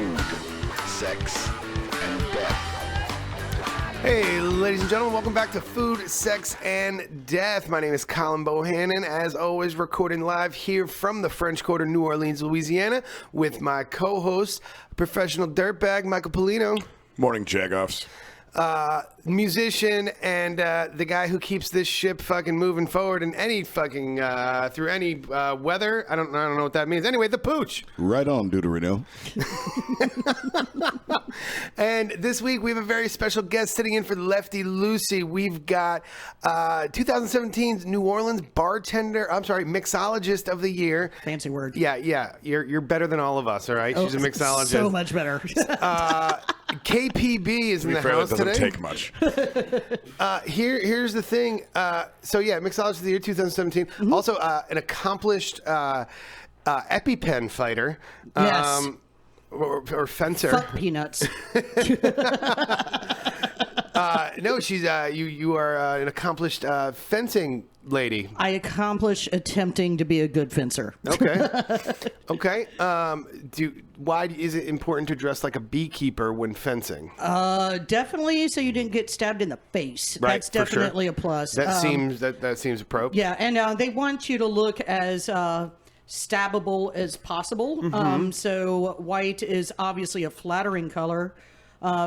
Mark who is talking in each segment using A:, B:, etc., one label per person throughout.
A: food, sex, and death.
B: Hey, ladies and gentlemen, welcome back to Food, Sex, and Death. My name is Colin Bohannon, as always, recording live here from the French Quarter, New Orleans, Louisiana, with my co-host, professional dirtbag, Michael Polino.
C: Morning, Jagoffs.
B: Musician and the guy who keeps this ship fucking moving forward in any fucking through any weather. I don't know what that means. Anyway, the Pooch.
D: Right on, Deuterino.
B: And this week we have a very special guest sitting in for Lefty Lucy. We've got 2017's New Orleans mixologist of the year.
E: Fancy word.
B: Yeah. You're better than all of us. All right, she's a mixologist.
E: So much better.
B: KPB is in the house
C: doesn't
B: today.
C: take much.
B: Here's the thing. Mixologist of the year 2017.
E: Mm-hmm.
B: Also, an accomplished EpiPen fighter.
E: Yes.
B: Or fencer.
E: Fuck peanuts.
B: No, she's you are an accomplished fencing lady.
E: I accomplish attempting to be a good fencer.
B: Okay. Okay. Why is it important to dress like a beekeeper when fencing?
E: Definitely so you didn't get stabbed in the face.
B: Right,
E: That's
B: for sure.
E: definitely a plus.
B: That seems appropriate.
E: Yeah, and they want you to look as stabbable as possible.
B: Mm-hmm.
E: So white is obviously a flattering color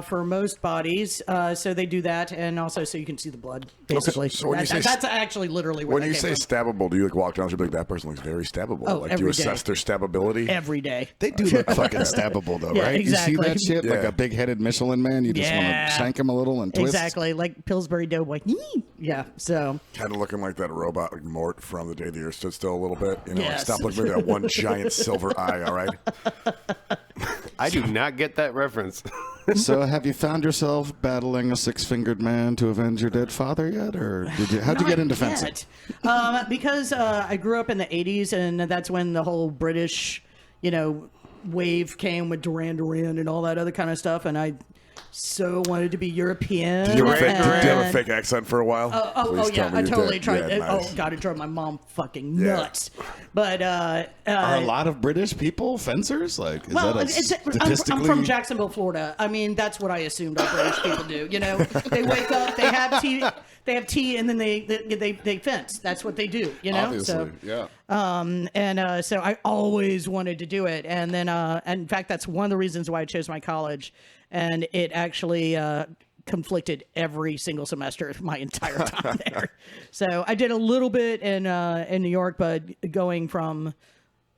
E: for most bodies. So they do that, and also so you can see the blood, basically.
C: So when you say
E: that's actually literally where
C: When
E: that
C: you
E: came
C: say
E: from.
C: stabbable, do you walk down and be like, that person looks very stabbable?
E: Oh,
C: Do you
E: every
C: assess
E: day.
C: their stabbability?
E: Every day.
D: They do look fucking stabbable, though,
E: Yeah,
D: right?
E: exactly.
D: You see that shit? Like
C: Yeah.
D: a big-headed Michelin man? You just want
E: Yeah.
D: to shank him a little and twist?
E: Exactly, like Pillsbury Doughboy. Yeah, so...
C: Kind of looking like that robot, like Mort from The Day the Earth Stood Still a little bit. You know,
E: Yes.
C: stop looking at that one giant silver eye, all right?
B: I do not get that reference.
D: So have you found yourself battling a six-fingered man to avenge your dead father yet? Or how'd you get into fencing?
E: Because I grew up in the 80s, and that's when the whole British, wave came with Duran Duran and all that other kind of stuff, and I so wanted to be European.
C: Did you have a
E: and-
C: fake accent for a while?
E: Oh
C: Please
E: yeah,
C: tell me
E: I
C: you
E: totally
C: did.
E: tried.
C: Yeah, nice.
E: Oh god, it drove my mom fucking
C: Yeah.
E: nuts. But
D: Are a lot of British people fencers? Like, is
E: well,
D: that statistically?
E: I'm from Jacksonville, Florida. I mean, that's what I assumed all British people do. They wake up, they have tea, and then they fence. That's what they do.
D: Obviously,
E: So,
D: yeah.
E: so I always wanted to do it, and then in fact, that's one of the reasons why I chose my college, and it actually conflicted every single semester of my entire time there. So I did a little bit in New York, but going from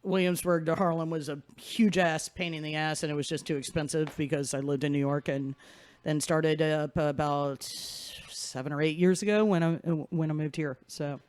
E: Williamsburg to Harlem was a huge ass pain in the ass, and it was just too expensive because I lived in New York, and then started up about 7 or 8 years ago when I moved here. So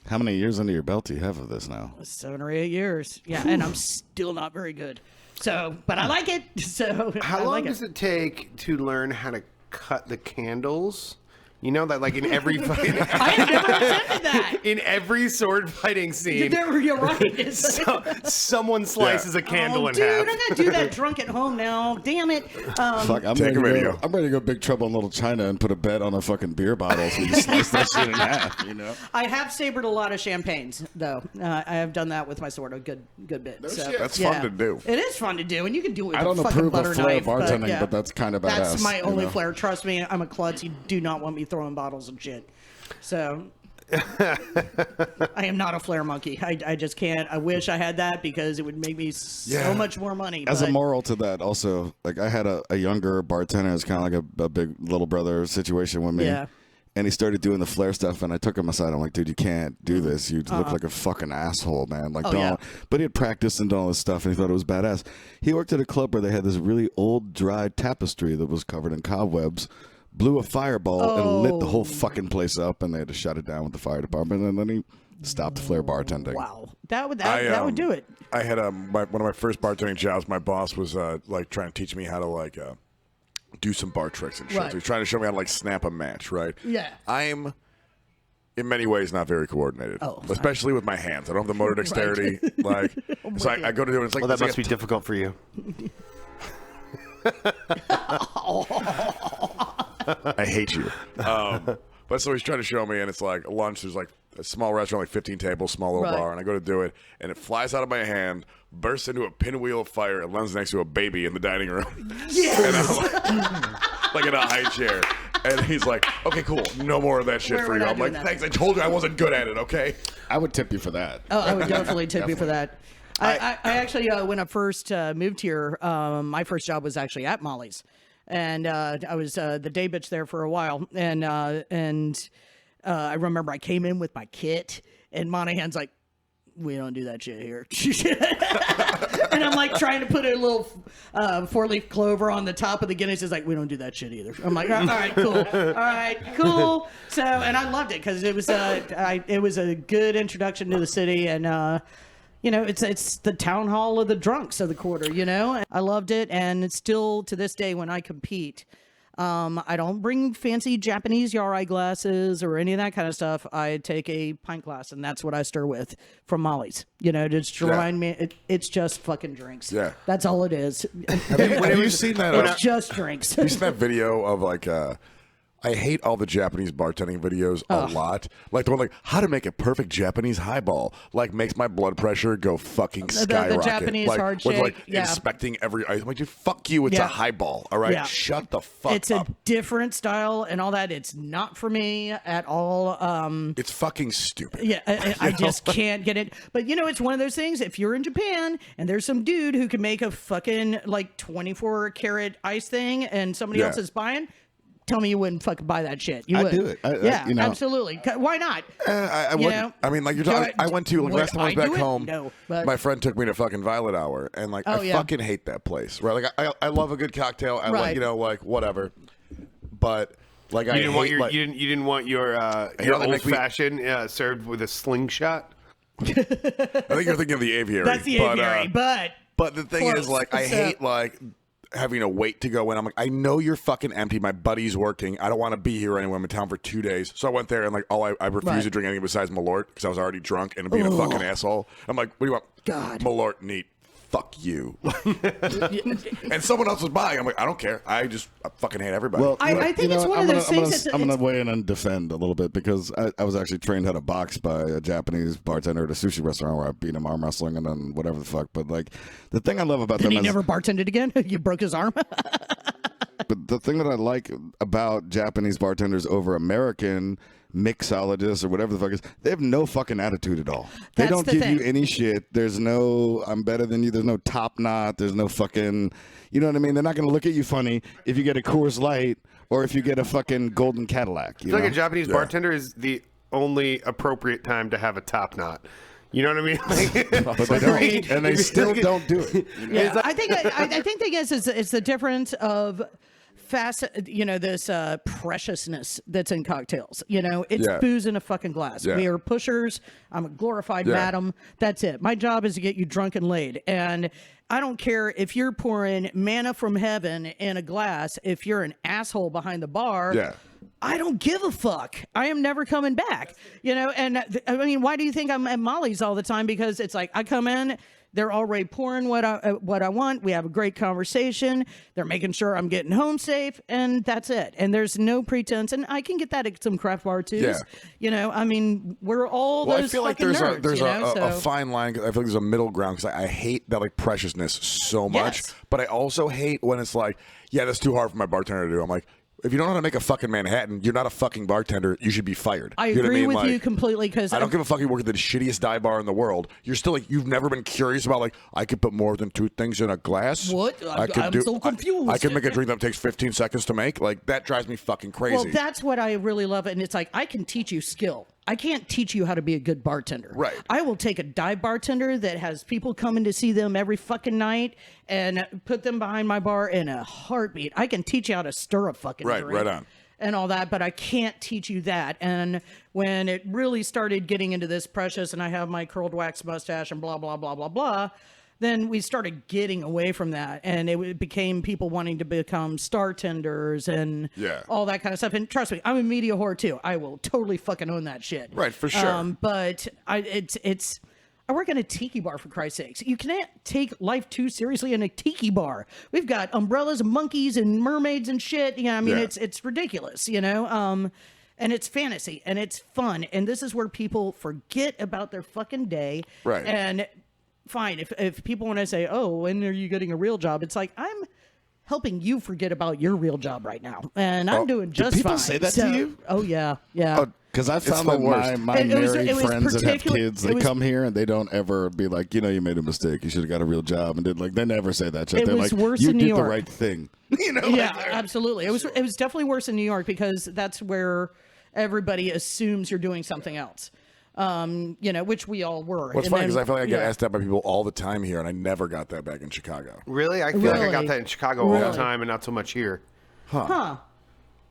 D: How many years under your belt do you have of this now?
E: 7 or 8 years, yeah, and I'm still not very good. So, but I like it. So
B: How
E: I
B: long
E: like
B: does it take to learn how to cut the candles? You know that, like in every fight,
E: I have never attempted that.
B: in every sword fighting scene,
E: You're right.
B: someone slices a candle in
E: dude,
B: half.
E: I'm gonna do that drunk at home now. Damn it.
D: Fuck, I'm
C: Take
D: ready
C: a
D: to
C: video.
D: go. I'm ready to go Big Trouble in Little China and put a bet on a fucking beer bottle so you slice that shit in half.
E: I have sabered a lot of champagnes, though. I have done that with my sword a good bit. So,
C: That's fun to do.
E: It is fun to do, and you can do it with
D: I
E: a
D: don't
E: fucking
D: approve
E: butter
D: of flair
E: knife.
D: bartending, but that's kind of badass.
E: That's my only
D: know?
E: flair. Trust me, I'm a klutz. You do not want me throwing bottles and shit. So I am not a flair monkey. I just can't. I wish I had that because it would make me so much more money.
D: As a
E: but-
D: moral to that, also, like I had a younger bartender. It's kind of like a big little brother situation with me.
E: Yeah.
D: And he started doing the flair stuff, and I took him aside. I'm like, dude, you can't do this. You look like a fucking asshole, man. Like, don't.
E: Yeah.
D: But he had practiced and done all this stuff, and he thought it was badass. He worked at a club where they had this really old, dry tapestry that was covered in cobwebs. Blew a fireball and lit the whole fucking place up, and they had to shut it down with the fire department. And then he stopped flair bartending.
E: Wow, that would do it.
C: I had one of my first bartending jobs. My boss was like trying to teach me how to do some bar tricks and shit.
E: Right.
C: So he's trying to show me how to snap a match, right?
E: Yeah.
C: I'm in many ways not very coordinated,
E: Oh,
C: especially with my hands. I don't have the motor dexterity. So I go to do it. It's like
B: Well, that
C: it's like
B: must be difficult for you.
C: I hate you. But so he's trying to show me, and it's like lunch. There's like a small restaurant, like 15 tables, small little
E: Right.
C: bar, and I go to do it, and it flies out of my hand, bursts into a pinwheel of fire, and lands next to a baby in the dining room.
E: Yes.
C: And I'm like in a high chair. And he's like, okay, cool. No more of that shit for
E: We're
C: you.
E: not
C: I'm like,
E: doing that.
C: thanks. I told you I wasn't good at it, okay?
D: I would tip you for that.
E: Oh, I would definitely tip you for that. I actually, when I first moved here, my first job was actually at Molly's, and I was the day bitch there for a while. And I remember I came in with my kit, and Monahan's like, "We don't do that shit here." And I'm like trying to put a little 4-leaf clover on the top of the Guinness. He's like, "We don't do that shit either." I'm like, "All right, cool. All right, cool." So, and I loved it because it was a good introduction to the city, and you know, it's the town hall of the drunks of the quarter. You know, I loved it, and it's still to this day when I compete. I don't bring fancy Japanese Yarai glasses or any of that kind of stuff. I take a pint glass, and that's what I stir with from Molly's. You know, to just remind me, it's just fucking drinks.
C: Yeah.
E: That's all it is.
C: Have you seen that?
E: It's just drinks.
C: You seen that video of like I hate all the Japanese bartending videos a lot. Like the one like how to make a perfect Japanese highball. Like makes my blood pressure go fucking skyrocket.
E: The Japanese
C: like,
E: hard
C: with,
E: shake.
C: like inspecting every item. Like, dude, fuck you. It's a highball. All right, shut the fuck
E: it's
C: up.
E: a different style and all that. It's not for me at all.
C: It's fucking stupid.
E: Yeah, I just can't get it. But you know, it's one of those things. If you're in Japan and there's some dude who can make a fucking like 24 karat ice thing, and somebody else is buying. Tell me you wouldn't fucking buy that shit. You
D: I'd
E: would.
D: do it.
E: Yeah,
D: you know.
E: absolutely. Why not?
C: I wouldn't. I mean, like you're talking. I went to like
E: Would
C: last time I was
E: I
C: back
E: do it?
C: home.
E: No, but-
C: My friend took me to fucking Violet Hour, and like I fucking hate that place. Right? Like I love a good cocktail. I like
E: Right.
C: like whatever. But like
B: You
C: I
B: didn't
C: hate
B: want your
C: like,
B: you didn't want your
C: they
B: old
C: make me-
B: fashioned served with a slingshot.
C: I think you're thinking of the aviary.
E: That's the aviary, but
C: the thing is,
E: close.
C: like, I
E: So-
C: hate like having to wait to go in. I'm like, I know you're fucking empty. My buddy's working. I don't want to be here anyway. I'm in town for 2 days. So I went there and like, I refused to drink anything besides Malort because I was already drunk and being a fucking asshole. I'm like, what do you want?
E: God.
C: Malort, neat. Fuck you. And someone else was buying. I'm like, I don't care. I fucking hate everybody.
D: Well,
E: I think it's one of those things
D: I'm
E: that's-
D: gonna weigh in and defend a little bit because I was actually trained how to box by a Japanese bartender at a sushi restaurant where I beat him arm wrestling and then whatever the fuck. But like the thing I love about
E: and
D: them
E: he
D: is
E: never bartended again. You broke his arm.
D: But the thing that I like about Japanese bartenders over American mixologists or whatever the fuck is, they have no fucking attitude at all. They
E: That's
D: don't
E: the
D: give
E: thing.
D: you any shit. There's no I'm better than you. There's no top knot. There's no fucking, you know what I mean? They're not going to look at you funny if you get a Coors Light or if you get a fucking golden Cadillac. You
B: I feel like
D: know?
B: a Japanese bartender is the only appropriate time to have a top knot. You know what I mean? Like,
D: But they don't, and they still don't do it.
E: Yeah, I think the thing is it's the difference of fast, you know, this preciousness that's in cocktails. You know, it's booze in a fucking glass.
C: Yeah.
E: We are pushers. I'm a glorified
C: Yeah.
E: madam. That's it. My job is to get you drunk and laid. And I don't care if you're pouring manna from heaven in a glass. If you're an asshole behind the bar.
C: Yeah.
E: I don't give a fuck. I am never coming back. You know, and I mean, why do you think I'm at Molly's all the time? Because it's like I come in, they're already pouring what I want. We have a great conversation. They're making sure I'm getting home safe, and that's it. And there's no pretense. And I can get that at some craft bar too.
C: Yeah.
E: You know, I mean, we're all
C: Well,
E: those
C: I feel like
E: fucking
C: there's
E: nerds.
C: a
E: you know?
C: a fine line. 'Cause I feel like there's a middle ground because I hate that like preciousness so much,
E: Yes.
C: but I also hate when it's like, yeah, that's too hard for my bartender to do. I'm like, if you don't know how to make a fucking Manhattan, you're not a fucking bartender. You should be fired.
E: I
C: You know what
E: agree
C: mean?
E: with
C: Like,
E: you completely because
C: I don't give a fuck. You work at the shittiest dive bar in the world. You're still like you've never been curious about like I could put more than 2 things in a glass.
E: What?
C: could
E: I'm so confused.
C: I can make a drink that takes 15 seconds to make. Like that drives me fucking crazy.
E: Well, that's what I really love. And it's like, I can teach you skill. I can't teach you how to be a good bartender.
C: Right.
E: I will take a dive bartender that has people coming to see them every fucking night and put them behind my bar in a heartbeat. I can teach you how to stir a fucking
C: Right,
E: drink.
C: right on.
E: And all that, but I can't teach you that. And when it really started getting into this precious and I have my curled wax mustache and blah, blah, blah, blah, blah, then we started getting away from that. And it became people wanting to become star tenders and all that kind of stuff. And trust me, I'm a media whore too. I will totally fucking own that shit.
C: Right, for sure.
E: But I work in a tiki bar, for Christ's sakes. You can't take life too seriously in a tiki bar. We've got umbrellas and monkeys and mermaids and shit. Yeah, I mean,
C: Yeah.
E: it's ridiculous, you know? And it's fantasy and it's fun. And this is where people forget about their fucking day.
C: Right.
E: And fine, if people want to say, oh, when are you getting a real job? It's like, I'm helping you forget about your real job right now. And I'm doing just
D: people
E: fine.
D: say that to you?
E: Oh, yeah. Yeah.
D: Because I found
C: the
D: that
C: worst.
D: my
E: It was
D: married friends that have
E: particular-
D: kids,
E: it
D: they
E: was-
D: come here and they don't ever be like, you know, you made a mistake. You should have got a real job. And they never say that shit.
E: It
D: They're
E: was
D: like,
E: worse
D: you
E: in
D: did
E: New
D: the
E: York.
D: right thing. You know?
E: Yeah, absolutely. It was definitely worse in New York because that's where everybody assumes you're doing something else. Which we all were.
C: What's
E: And
C: funny
E: then-
C: because I feel like I get
E: yeah.
C: asked that by people all the time here, and I never got that back in Chicago.
B: Really? I feel like I got
E: Really?
B: that in Chicago all the
E: Really?
B: time and not so much here.
E: Huh.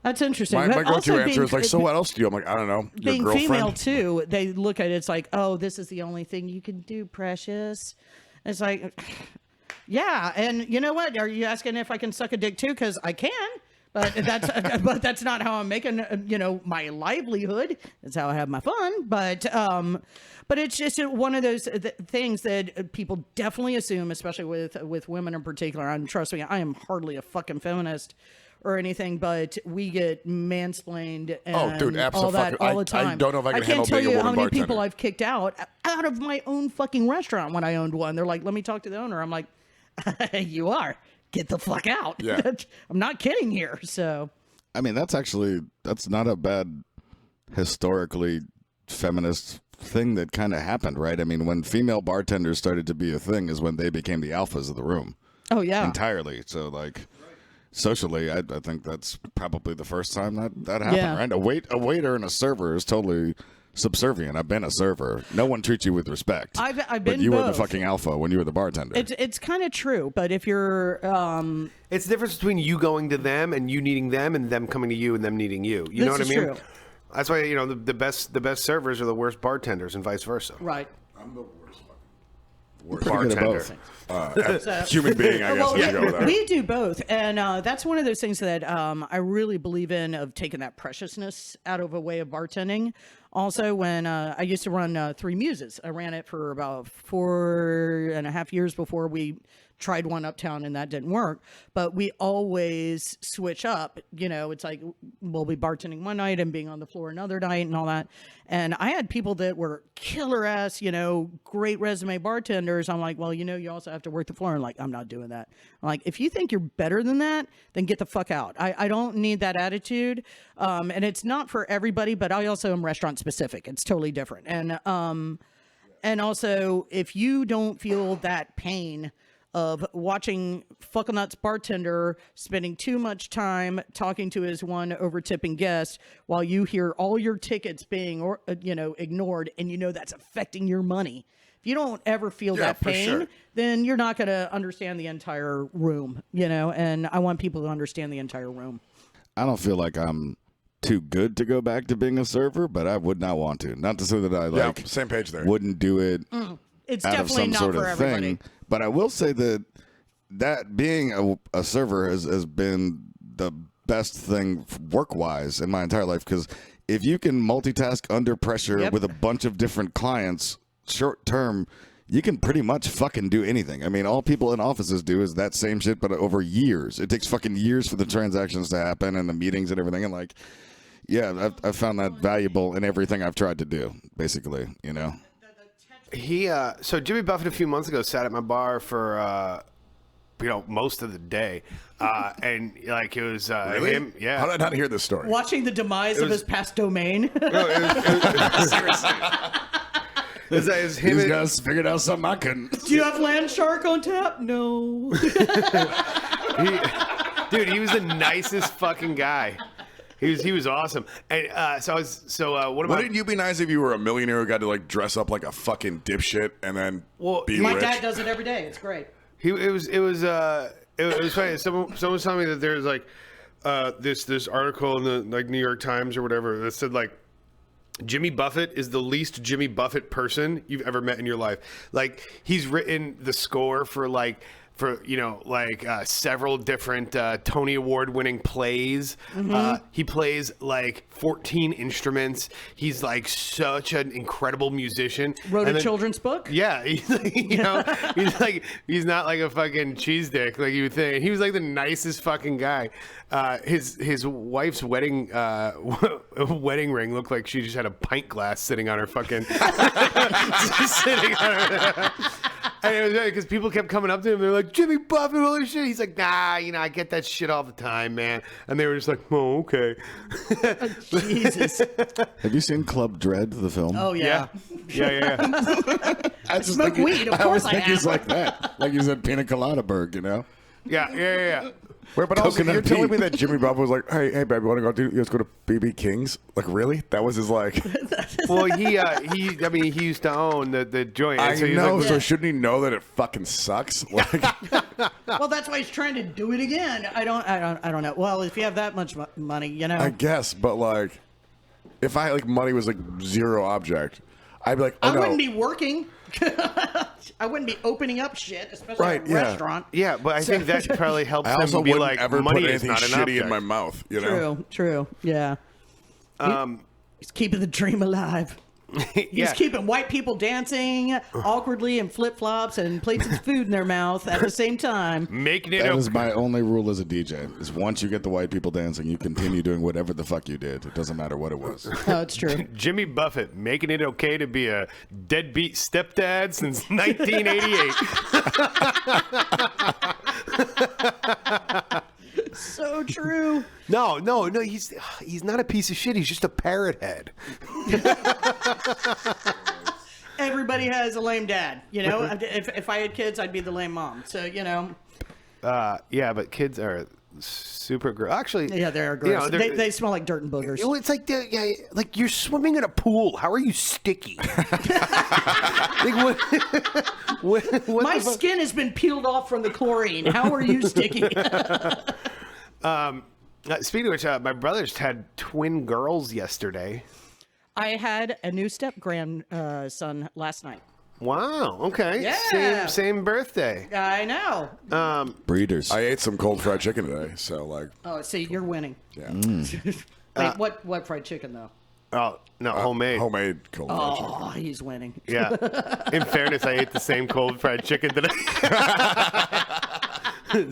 E: That's interesting.
C: My
E: But
C: go-to
E: also
C: answer
E: being-
C: is like, so what else do you? I'm like, I don't know. Your
E: Being
C: girlfriend?
E: female too, they look at it. It's like, oh, this is the only thing you can do, precious. It's like, yeah, and you know what? Are you asking if I can suck a dick too? Because I can, but that's not how I'm making my livelihood. That's how I have my fun. But it's just one of those things that people definitely assume, especially with women in particular. And trust me, I am hardly a fucking feminist or anything, but we get mansplained and
C: Oh, dude,
E: all that
C: abso-fucking-
E: all the time.
C: I don't know if I can
E: can't
C: handle
E: tell
C: being a
E: you how
C: woman
E: many people
C: bartender.
E: I've kicked out of my own fucking restaurant when I owned one. They're like, let me talk to the owner. I'm like, you are. Get the fuck out.
C: Yeah.
E: I'm not kidding here. So
D: I mean, that's not a bad historically feminist thing that kind of happened, right? I mean, when female bartenders started to be a thing is when they became the alphas of the room
E: oh yeah.
D: entirely. So like socially, I think that's probably the first time that happened,
E: Yeah.
D: right? A waiter and a server is totally subservient. I've been a server. No one treats you with respect.
E: I've
D: but
E: been
D: you were the
E: both.
D: fucking alpha when you were the bartender.
E: It's kind of true, but if you're
B: It's the difference between you going to them and you needing them and them coming to you and them needing you. You know what I
E: This
B: mean?
E: is true.
B: That's why, the best servers are the worst bartenders and vice versa.
E: right.
C: I'm the worst
D: Pretty good at
B: Bartender.
D: both.
C: human being, I guess.
E: Well,
C: Let's go with that.
E: we do both, and that's one of those things that I really believe in, of taking that preciousness out of a way of bartending. Also, when I used to run Three Muses, I ran it for about 4.5 years before we tried one uptown, and that didn't work. But we always switch up. It's like we'll be bartending one night and being on the floor another night and all that. And I had people that were killer ass, great resume bartenders. I'm like, well, you also have to work the floor. And like, I'm not doing that. I'm like, if you think you're better than that, then get the fuck out. I don't need that attitude. And it's not for everybody, but I also am restaurant specific. It's totally different. And also, if you don't feel that pain of watching Fuckle Nuts bartender spending too much time talking to his one over tipping guest while you hear all your tickets being ignored, and that's affecting your money. If you don't ever feel that
C: for
E: pain,
C: sure.
E: then you're not going to understand the entire room, and I want people to understand the entire room.
D: I don't feel like I'm too good to go back to being a server, but I would not want to. Not to say that I
C: Yeah, same page there.
D: wouldn't do it
E: It's
D: out of
E: definitely
D: some
E: not
D: sort
E: for
D: of
E: everybody.
D: thing. But I will say that being a server has been the best thing work-wise in my entire life, because if you can multitask under pressure
E: Yep.
D: with a bunch of different clients short term, you can pretty much fucking do anything. I mean, all people in offices do is that same shit, but over years. It takes fucking years for the transactions to happen and the meetings and everything. And like, yeah, I've found that valuable in everything I've tried to do, basically,
B: So Jimmy Buffett a few months ago sat at my bar for most of the day, and like it was
C: Really?
B: him. Yeah.
C: How did I not hear this story?
E: Watching the demise of his past domain.
B: It was him.
D: These
B: and-
D: guys figured out something I couldn't.
E: Do you have Land Shark on tap? No.
B: Dude, he was the nicest fucking guy. He was awesome. And one of
C: Wouldn't you be nice if you were a millionaire who got to like dress up like a fucking dipshit and then be
E: My
C: rich?
E: dad does it every day. It's great.
B: It was funny. Someone was telling me that there's like this article in the like New York Times or whatever that said like Jimmy Buffett is the least Jimmy Buffett person you've ever met in your life. Like he's written the score for like for several different Tony Award winning plays. He plays like 14 instruments. He's like such an incredible musician.
E: Wrote a children's book.
B: Yeah, he's he's not like a fucking cheese dick like you would think. He was like the nicest fucking guy. His wife's wedding ring looked like she just had a pint glass sitting on her fucking sitting on her. And it was because people kept coming up to him. They're like, Jimmy Buffett, holy shit. He's like, nah, I get that shit all the time, man. And they were just like, oh, okay.
E: Jesus.
D: Have you seen Club Dread, the film?
E: Oh yeah.
B: Yeah.
D: I just
E: Smoke
D: think
E: weed. Of course I
D: think he's
E: have.
D: like that. Like he's at Pina Colada Burg,
B: Yeah.
C: Wait, but also,
D: Coconut
C: you're telling me
D: Pete.
C: that Jimmy Buffett was like, hey, baby, want to let's go to BB King's? Like, really? That was his like.
B: Well, he used to own the joint.
C: I
B: and so he was
C: know.
B: like,
C: So shouldn't he know that it fucking sucks? Like,
E: Well, that's why he's trying to do it again. I don't know. Well, if you have that much money,
C: I guess, but like, if I like money was like zero object, I'd be like, oh
E: I
C: no.
E: wouldn't be working. I wouldn't be opening up shit, especially
C: Right,
E: at a
C: yeah.
E: restaurant.
B: yeah, but I think that probably helps
C: I also
B: him be
C: wouldn't
B: like,
C: ever
B: money
C: put
B: is
C: anything
B: not an
C: shitty
B: object.
C: in my mouth. You know.
E: True. Yeah. He's keeping the dream alive. He's
B: Yeah.
E: keeping white people dancing awkwardly in flip flops and plates of food in their mouth at the same time.
B: Making it
D: That
B: okay.
D: is my only rule as a DJ. Is once you get the white people dancing, you continue doing whatever the fuck you did. It doesn't matter what it was.
E: Oh, it's true.
B: Jimmy Buffett making it okay to be a deadbeat stepdad since 1988.
E: So true.
B: No, he's not a piece of shit. He's just a parrot head.
E: Everybody has a lame dad. If I had kids, I'd be the lame mom. So
B: Yeah, but kids are super gross. Actually,
E: yeah, they're gross. They smell like dirt and boogers.
B: It's like like you're swimming in a pool. How are you sticky? Like what
E: My skin has been peeled off from the chlorine. How are you sticky?
B: Speaking of which, my brothers had twin girls yesterday.
E: I had a new step grandson last night.
B: Wow. Okay.
E: Yeah.
B: Same birthday.
E: I know.
D: Breeders.
C: I ate some cold fried chicken today, so like,
E: Oh, see, you're winning.
C: yeah,
E: Wait, what fried chicken though?
B: Oh no, homemade.
C: homemade cold fried chicken.
E: Oh, he's winning.
B: Yeah. In fairness, I ate the same cold fried chicken today.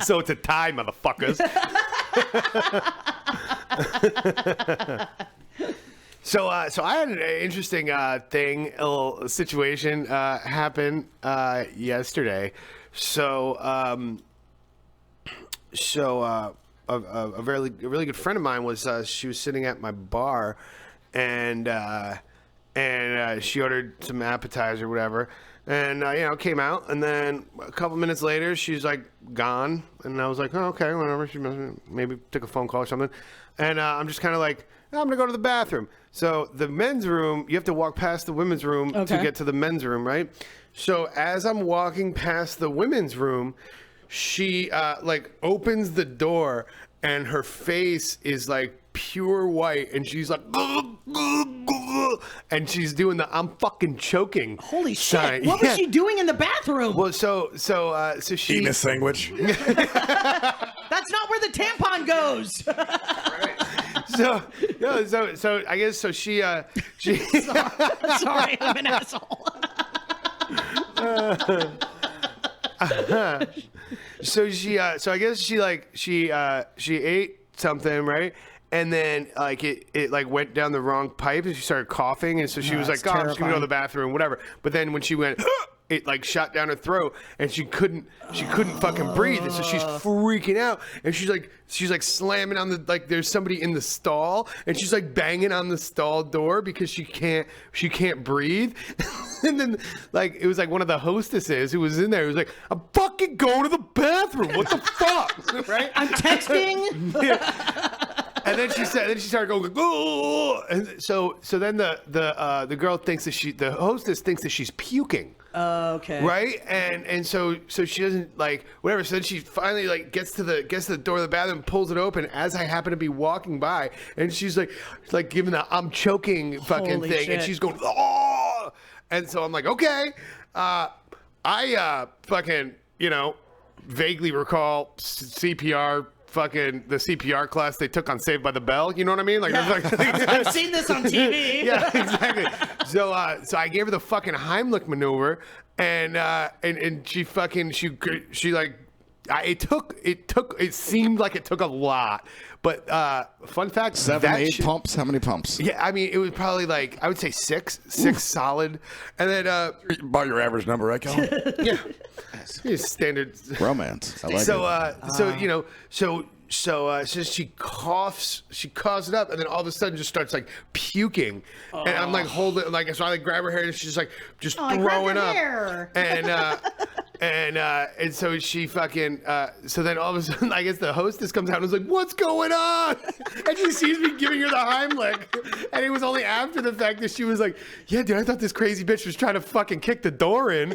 B: So it's a tie, motherfuckers. So I had an interesting a little situation happen yesterday. So a really good friend of mine was she was sitting at my bar, and she ordered some appetizer or whatever, and came out, and then a couple minutes later she's like gone, and I was like, oh, okay, whatever. She maybe took a phone call or something, and I'm just kind of like, I'm gonna go to the bathroom. So the men's room, you have to walk past the women's room to get to the men's room, right? So as I'm walking past the women's room, she opens the door, and her face is like pure white, and she's like, and she's doing the I'm fucking choking.
E: Holy shit!
B: sign.
E: What was she doing in the bathroom?
B: Well, so she
C: Eating a sandwich.
E: That's not where the tampon goes.
B: so I guess she
E: Sorry, I'm an asshole.
B: so I guess she ate something, right? And then it went down the wrong pipe, and she started coughing, and so she was like,
E: that's
B: "Oh, I'm just gonna go to the
E: terrifying.
B: bathroom, whatever." But then when she went, it shot down her throat, and she couldn't fucking breathe, and so she's freaking out, and she's like slamming on the there's somebody in the stall, and she's like banging on the stall door because she can't breathe. And then it was one of the hostesses who was in there who was like, "I'm fucking going to the bathroom. What the fuck?" Right?
E: I'm texting.
B: And then she started going, "Oh!" And so then the girl thinks that the hostess thinks that she's puking.
E: Okay.
B: Right? And so she doesn't whatever. So then she finally gets to the door of the bathroom, pulls it open as I happen to be walking by, and she's like giving the I'm choking fucking
E: Holy
B: thing,
E: shit.
B: and she's going, "Oh!" And so I'm like, okay, I fucking vaguely recall CPR. Fucking the CPR class they took on Saved by the Bell, you know what I mean? Like,
E: I've seen this on TV.
B: Yeah, exactly. So I gave her the fucking Heimlich maneuver, and she like, it seemed like it took a lot, but fun fact,
D: 7, 8 pumps. How many pumps?
B: Yeah, I mean, it was probably like, I would say six solid, and then
C: About your average number, right, Colin?
B: yeah, standard
D: Romance. I like it.
B: So she coughs it up, and then all of a sudden just starts like puking, and I'm like holding, like, so I like grab her hair, and she's like just throwing up, and so she fucking so then all of a sudden I guess the hostess comes out and is like, what's going on? And she sees me giving her the Heimlich, and it was only after the fact that she was like, yeah, dude, I thought this crazy bitch was trying to fucking kick the door in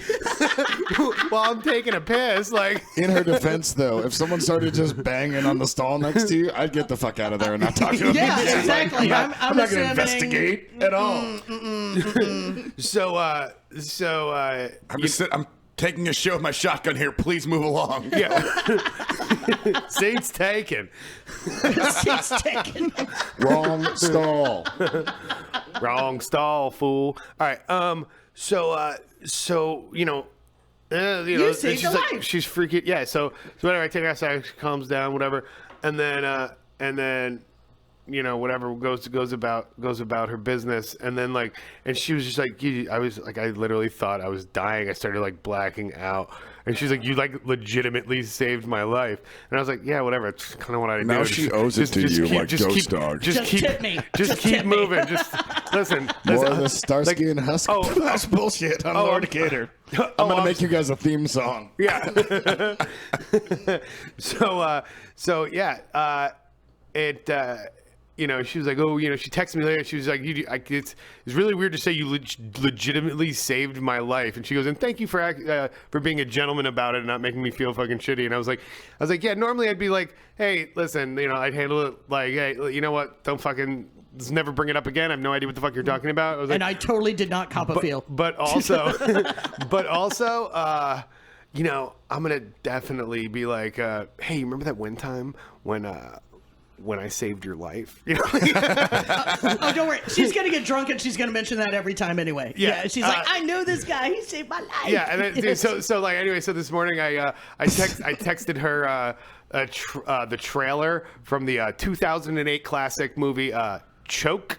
B: while I'm taking a piss. Like,
D: in her defense, though, if someone started just banging on the stall next to you, I'd get the fuck out of there and not talk to them.
E: Yeah, exactly.
D: I'm not going to investigate at all.
C: I'm taking a show with my shotgun here. Please move along.
B: yeah. Seat's taken.
E: Seat's taken.
D: Wrong stall.
B: Wrong stall, fool. All right. So you know,
E: You saved
B: she's
E: her
B: like,
E: life.
B: she's freaking, yeah. So whatever, I take her outside, she calms down, whatever, and then you know, whatever, goes about her business, and then like, and she was just like, I literally thought I was dying. I started like blacking out, and she's like, you like legitimately saved my life, and I was like, yeah, whatever, it's kind of what I do.
C: Now she owes it to you like Ghost Dog.
E: Just tip me.
B: Just keep
E: tip me.
B: moving. Just listen.
D: More of the Starsky and Husky That's bullshit on Lord Decatur. I'm going to make you guys a theme song.
B: Yeah. So yeah, you know, she was like, oh, you know, she texted me later. She was like, it's really weird to say you legitimately saved my life. And she goes, and thank you for being a gentleman about it and not making me feel fucking shitty. And I was like, yeah, normally I'd be like, hey, listen, you know, I'd handle it like, hey, you know what? Don't fucking, just never bring it up again. I have no idea what the fuck you're talking about. I was like,
E: And I totally did not cop a feel.
B: but also, you know, I'm gonna definitely be like, hey, remember that one time when I saved your life? You know?
E: Oh, don't worry. She's going to get drunk and she's going to mention that every time anyway.
B: Yeah.
E: She's like, I know this guy. He saved my life.
B: Yeah, and then, dude, so like anyway, so this morning I texted her the trailer from the 2008 classic movie Choke.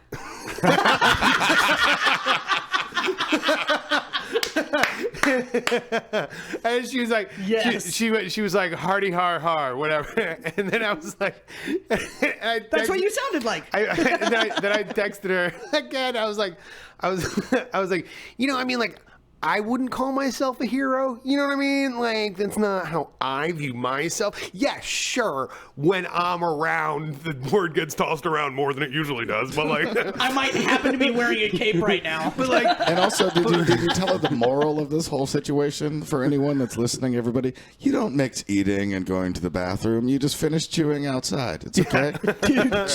B: And she was like,
E: yes.
B: she was like, hardy har har, whatever. And then I was like,
E: That's what you sounded like.
B: then I texted her again. I was like, you know, I mean, like, I wouldn't call myself a hero. You know what I mean? Like, that's not how I view myself. Yeah, sure. When I'm around, the word gets tossed around more than it usually does. But like,
E: I might happen to be wearing a cape right now.
B: but like,
D: And also, did you tell her the moral of this whole situation for anyone that's listening, everybody? You don't mix eating and going to the bathroom. You just finish chewing outside. It's okay.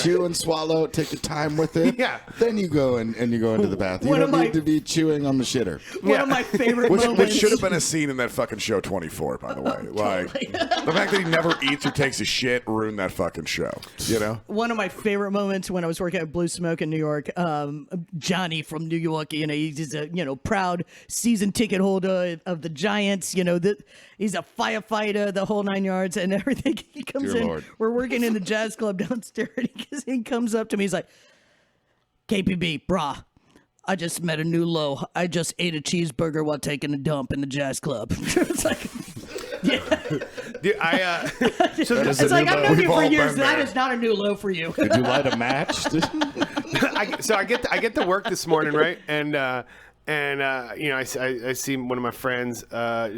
D: Chew and swallow. Take your time with it.
B: Yeah.
D: Then you go and you go into the bathroom.
E: One
D: You
E: of
D: don't
E: my-
D: need to be chewing on the shitter.
E: One of my favorite
C: Which
E: moments.
C: should have been a scene in that fucking show 24, by the way. Like, the fact that he never eats or takes a shit ruined that fucking show. You know?
E: One of my favorite moments when I was working at Blue Smoke in New York, Johnny from New York, you know, he's a, you know, proud season ticket holder of the Giants, you know, he's a firefighter, the whole 9 yards and everything. He comes
D: Dear
E: in,
D: Lord.
E: we're working in the jazz club downstairs, and he comes up to me, he's like, KPB, brah, I just met a new low. I just ate a cheeseburger while taking a dump in the jazz club. It's like, yeah.
B: dude,
E: It's like, I've known
C: We've
E: you for
C: all
E: years.
C: been
E: That
C: there.
E: is not a new low for you.
D: Did you light a match?
B: So I get to work this morning, right? And you know, I see one of my friends.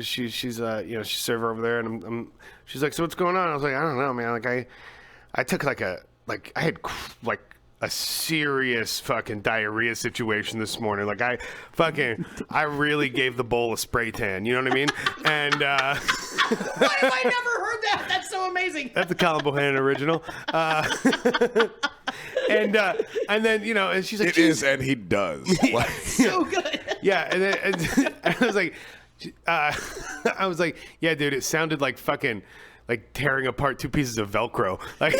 B: She's you know, she's a server over there, and she's like, so what's going on? I was like, I don't know, man. Like I took I had like a serious fucking diarrhea situation this morning. Like I really gave the bowl a spray tan. You know what I mean? And
E: Why have I never heard that? That's so amazing.
B: that's a Colin Bohannon original. And then, you know, and she's like,
C: It is, and he does. Like,
E: So good.
B: yeah, and I was like, I was like, yeah, dude, it sounded like fucking like tearing apart two pieces of Velcro. Like,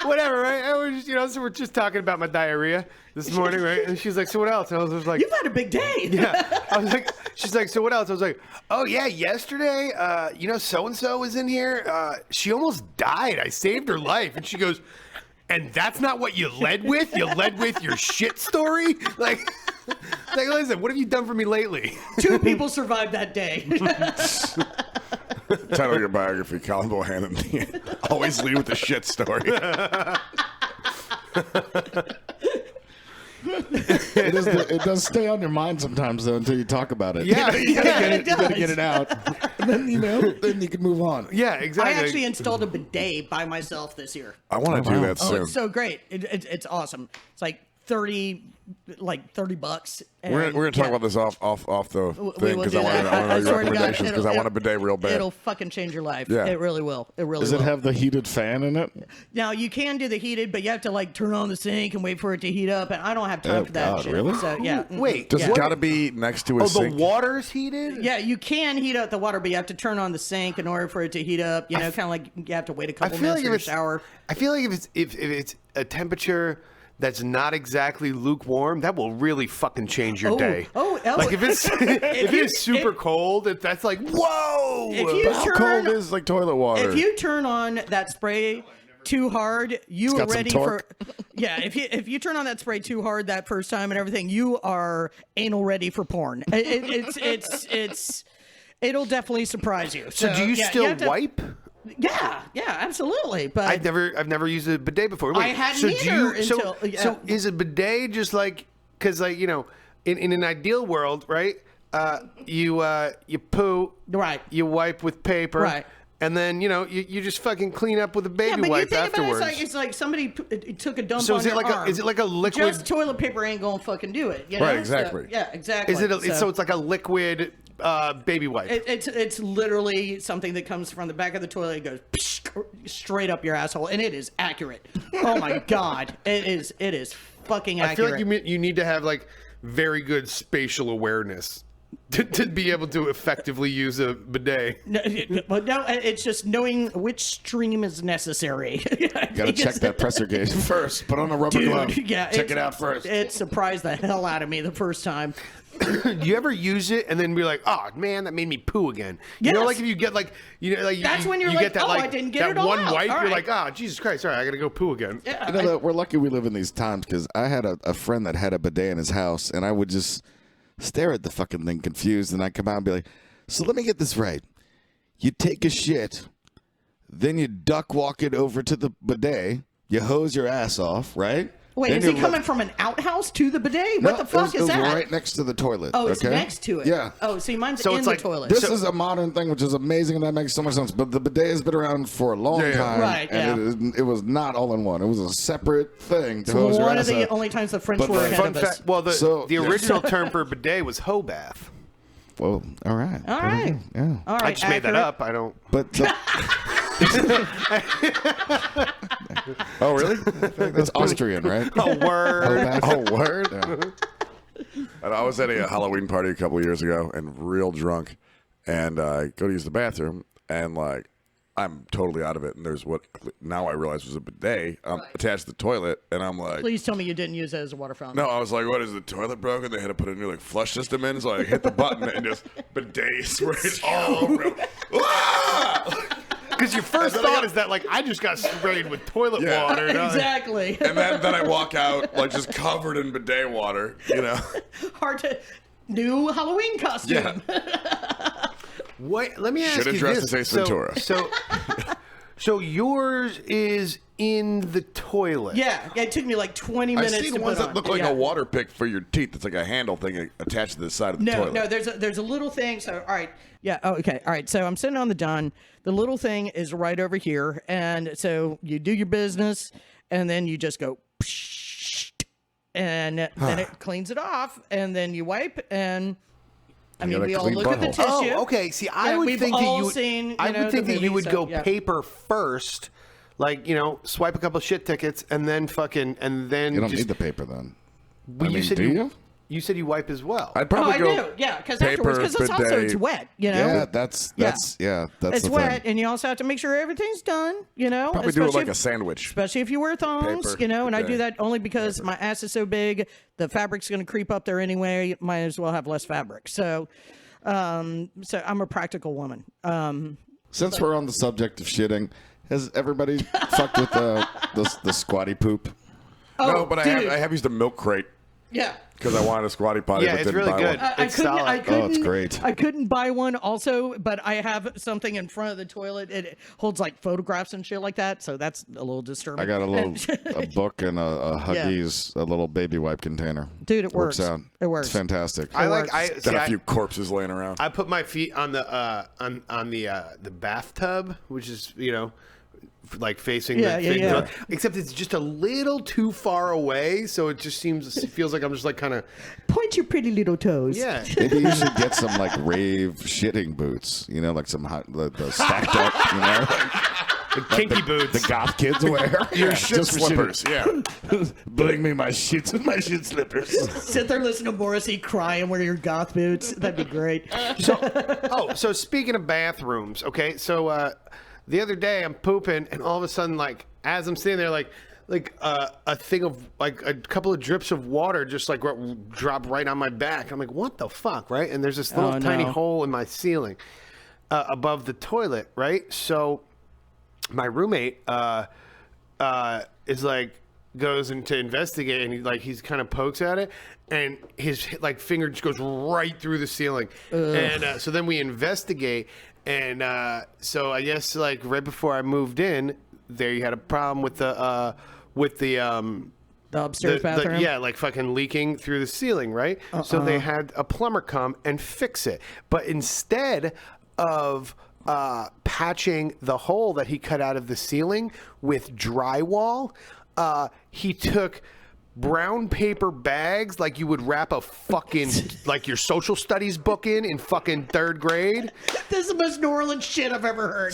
B: whatever, right? I was just, so we're just talking about my diarrhea this morning, right? And she's like, so what else? And I was just like,
E: You've had a big day.
B: yeah. I was like, she's like, so what else? I was like, oh yeah, yesterday, so-and-so was in here. She almost died. I saved her life. And she goes, and that's not what you led with? You led with your shit story? Like, listen, what have you done for me lately?
E: 2 people survived that day.
C: Title of your biography, Colin Bohannon. Always lead with the shit story.
D: It does stay on your mind sometimes, though, until you talk about it.
B: Yeah,
D: you gotta
E: does.
D: get it out. And then, then you can move on.
B: Yeah, exactly.
E: I actually installed a bidet by myself this year.
C: I want to do that
E: Oh,
C: soon.
E: it's so great. It's awesome. It's like $30. And,
C: We're gonna talk about this off the
E: We
C: thing
E: will
C: because
E: do
C: I want
E: that.
C: to know your
E: swear to God,
C: recommendations because I want a bidet real bad.
E: It'll fucking change your life.
C: Yeah.
E: It really will. It really
D: Does
E: will.
D: it have the heated fan in it?
E: Now you can do the heated, but you have to like turn on the sink and wait for it to heat up, and I don't have time
D: Oh,
E: for that
D: God,
E: shit.
D: really?
E: So yeah.
B: Wait,
C: Does
E: yeah.
C: it got to be next to a
B: Oh,
C: sink?
B: the water's heated?
E: Yeah, you can heat up the water, but you have to turn on the sink in order for it to heat up. You know, kind of like you have to wait a couple minutes for your shower.
B: I feel like if it's a temperature that's not exactly lukewarm, that will really fucking change your day. Like if it's if it's super cold, that's like whoa.
E: If you
C: How
E: turn-
C: cold is like toilet water?
E: If you turn on that spray too hard, you are
D: got some
E: ready for.
D: torque.
E: Yeah, if you turn on that spray too hard that first time and everything, you are anal ready for porn. It'll definitely surprise you.
B: So do you
E: yeah,
B: still
E: have to-
B: wipe?
E: Yeah, absolutely. But
B: I've never used a bidet before. Wait,
E: I hadn't
B: so do
E: either
B: you, so,
E: until- yeah.
B: so is a bidet just like because like in an ideal world, right? You poo,
E: Right.
B: You wipe with paper,
E: Right.
B: And then you just fucking clean up with a baby
E: yeah, but you
B: wipe
E: think
B: afterwards.
E: about it, it's like somebody took a dump
B: So
E: on
B: is it
E: your
B: like
E: arm.
B: is it like a liquid?
E: Just toilet paper ain't gonna fucking do it. You know?
C: Right,
E: So,
C: exactly.
E: yeah, exactly.
B: Is it? So it's like a liquid baby wipe.
E: It's literally something that comes from the back of the toilet and goes straight up your asshole, and it is accurate. Oh my god, it is fucking accurate.
B: I feel like you need to have like very good spatial awareness to be able to effectively use a bidet.
E: No, it's just knowing which stream is necessary.
D: Gotta check that presser gauge first. Put on a rubber glove.
E: Yeah,
D: Check it out first.
E: It surprised the hell out of me the first time.
B: Do you ever use it and then be like, oh man, that made me poo again? You know,
E: Yes.
B: like if you get like,
E: That's when you're
B: you
E: like,
B: get that,
E: oh,
B: like,
E: I didn't get
B: that
E: it all
B: one
E: out.
B: wipe.
E: All
B: You're
E: right.
B: like, oh Jesus Christ, all right, I gotta go poo again.
E: Yeah,
D: We're lucky we live in these times because I had a friend that had a bidet in his house, and I would just stare at the fucking thing confused, and I'd come out and be like, so let me get this right. You take a shit, then you duck walk it over to the bidet, you hose your ass off, right?
E: Wait,
D: Then
E: is he
D: you're
E: coming from an outhouse to the bidet?
D: No,
E: What the fuck
D: it
E: is
D: was
E: that?
D: right next to the toilet.
E: Oh, it's
D: okay?
E: next to it.
D: Yeah.
E: Oh, see, mine's
B: So
E: in
B: it's
E: the
B: like-
E: toilet.
D: This is a modern thing, which is amazing, and that makes so much sense. But the bidet has been around for a long
C: Yeah, yeah.
D: time,
E: Right,
D: and it was not all in one. It was a separate thing to
E: It's
D: hose your
E: one of
D: ass
E: the
D: up.
E: only times the French
D: But
E: were
D: the
E: ahead
B: Fun
E: of us.
B: fact, well,
D: So-
B: the original term for bidet was hoe bath.
D: Whoa, all right.
E: All right.
D: Yeah.
E: All right.
B: I just made that
E: accurate.
B: up. I don't.
D: But
C: Oh, really?
D: it's Austrian, right?
B: Oh word.
C: Oh, word? And I was at a Halloween party a couple of years ago and real drunk, and I go to use the bathroom, and like I'm totally out of it. And there's what now I realize was a bidet attached to the toilet, and I'm like,
E: Please tell me you didn't use it as a water fountain.
C: no, I was like, what is the toilet broken? They had to put a new like flush system in, so I hit the button and just bidet sprayed all over.
B: Because your first thought is that like I just got sprayed with toilet
C: Yeah.
B: water.
E: Exactly.
C: And then I walk out like just covered in bidet water, you know.
E: Hard to. New Halloween costume.
C: Yeah.
B: What? Let me ask
C: Should've
B: you
C: dressed
B: this.
C: as Ace Ventura.
B: So yours is in the toilet.
E: Yeah, it took me like 20
C: I've
E: minutes
C: seen
E: to
C: ones
E: put
C: that
E: on.
C: look like
E: Yeah.
C: a water pick for your teeth. It's like a handle thing attached to the side of the
E: No,
C: toilet.
E: no, there's a little thing. So, all right. Yeah. Oh, okay. All right. So I'm sitting on the Don. The little thing is right over here. And so you do your business and then you just go, psh, and then it cleans it off. And then you wipe. And I mean,
C: got a
E: we all
C: clean
E: look at the
C: butthole.
E: tissue.
B: Oh, okay. See, I
E: Yeah,
B: would
E: we've
B: think that
E: all
B: you.
E: seen,
B: I
E: know,
B: would think
E: the
B: that you
E: movies,
B: would
E: so,
B: go
E: yeah.
B: paper first, like swipe a couple shit tickets, and then fucking, and then
D: you don't
B: just.
D: need the paper then.
B: Well,
D: I
B: you
D: mean,
B: said
D: do you?
B: You said you wipe as well.
C: I'd
E: Oh,
C: probably
E: I
C: go.
E: do. Yeah, because
C: paper,
E: afterwards, because it's also
C: bidet.
E: it's wet. You know.
D: Yeah, that's
E: it's
D: the
E: wet,
D: thing.
E: and you also have to make sure everything's done. You know,
C: Probably do it
E: especially
C: like a sandwich.
E: Especially if you wear thongs,
C: Paper,
E: you know, and I do
C: bidet.
E: that only because my ass is so big, the fabric's going to creep up there anyway. Might as well have less fabric. So I'm a practical woman.
D: Since we're on the subject of shitting, has everybody fucked with the squatty poop?
C: No, but
E: dude.
C: I have used a milk crate
E: Yeah.
C: because I wanted a squatty potty.
B: Yeah,
C: but
B: it's
C: didn't
B: really
C: buy
B: good.
C: One.
B: It's solid.
E: I couldn't,
D: Oh, it's great.
E: I couldn't buy one also, but I have something in front of the toilet. It holds like photographs and shit like that, so that's a little disturbing.
D: I got a book and a Huggies, a little baby wipe container.
E: Dude, it works.
D: out.
E: It works.
D: It's fantastic.
E: works.
C: Got a few corpses laying around.
B: I put my feet on the the bathtub, which is like facing
E: Yeah,
B: the
E: yeah, yeah.
B: except it's just a little too far away, so it feels like I'm just like kind of
E: Point your pretty little toes.
B: yeah.
D: Maybe you should get some like rave shitting boots. You know, like some the stacked up. You know,
B: Kinky boots.
D: the goth kids wear.
C: Your shit
D: Just for
C: slippers. Yeah.
D: Bring me my shit slippers.
E: Sit there listening to Morrissey cry and wear your goth boots. That'd be great.
B: So speaking of bathrooms, okay, so the other day I'm pooping, and all of a sudden, like as I'm sitting there, like a thing of like a couple of drips of water just like drop right on my back. I'm like, what the fuck, right? And there's this little
E: Oh,
B: tiny
E: no.
B: hole in my ceiling above the toilet, right? So my roommate is like goes in to investigate, and he's kind of pokes at it, and his like finger just goes right through the ceiling. And so then we investigate, and so I guess like right before I moved in, there you had a problem with the
E: The upstairs bathroom.
B: yeah, like fucking leaking through the ceiling, right? So they had a plumber come and fix it. But instead of patching the hole that he cut out of the ceiling with drywall, he took brown paper bags like you would wrap a fucking like your social studies book in fucking third grade.
E: This is the most New Orleans shit I've ever heard.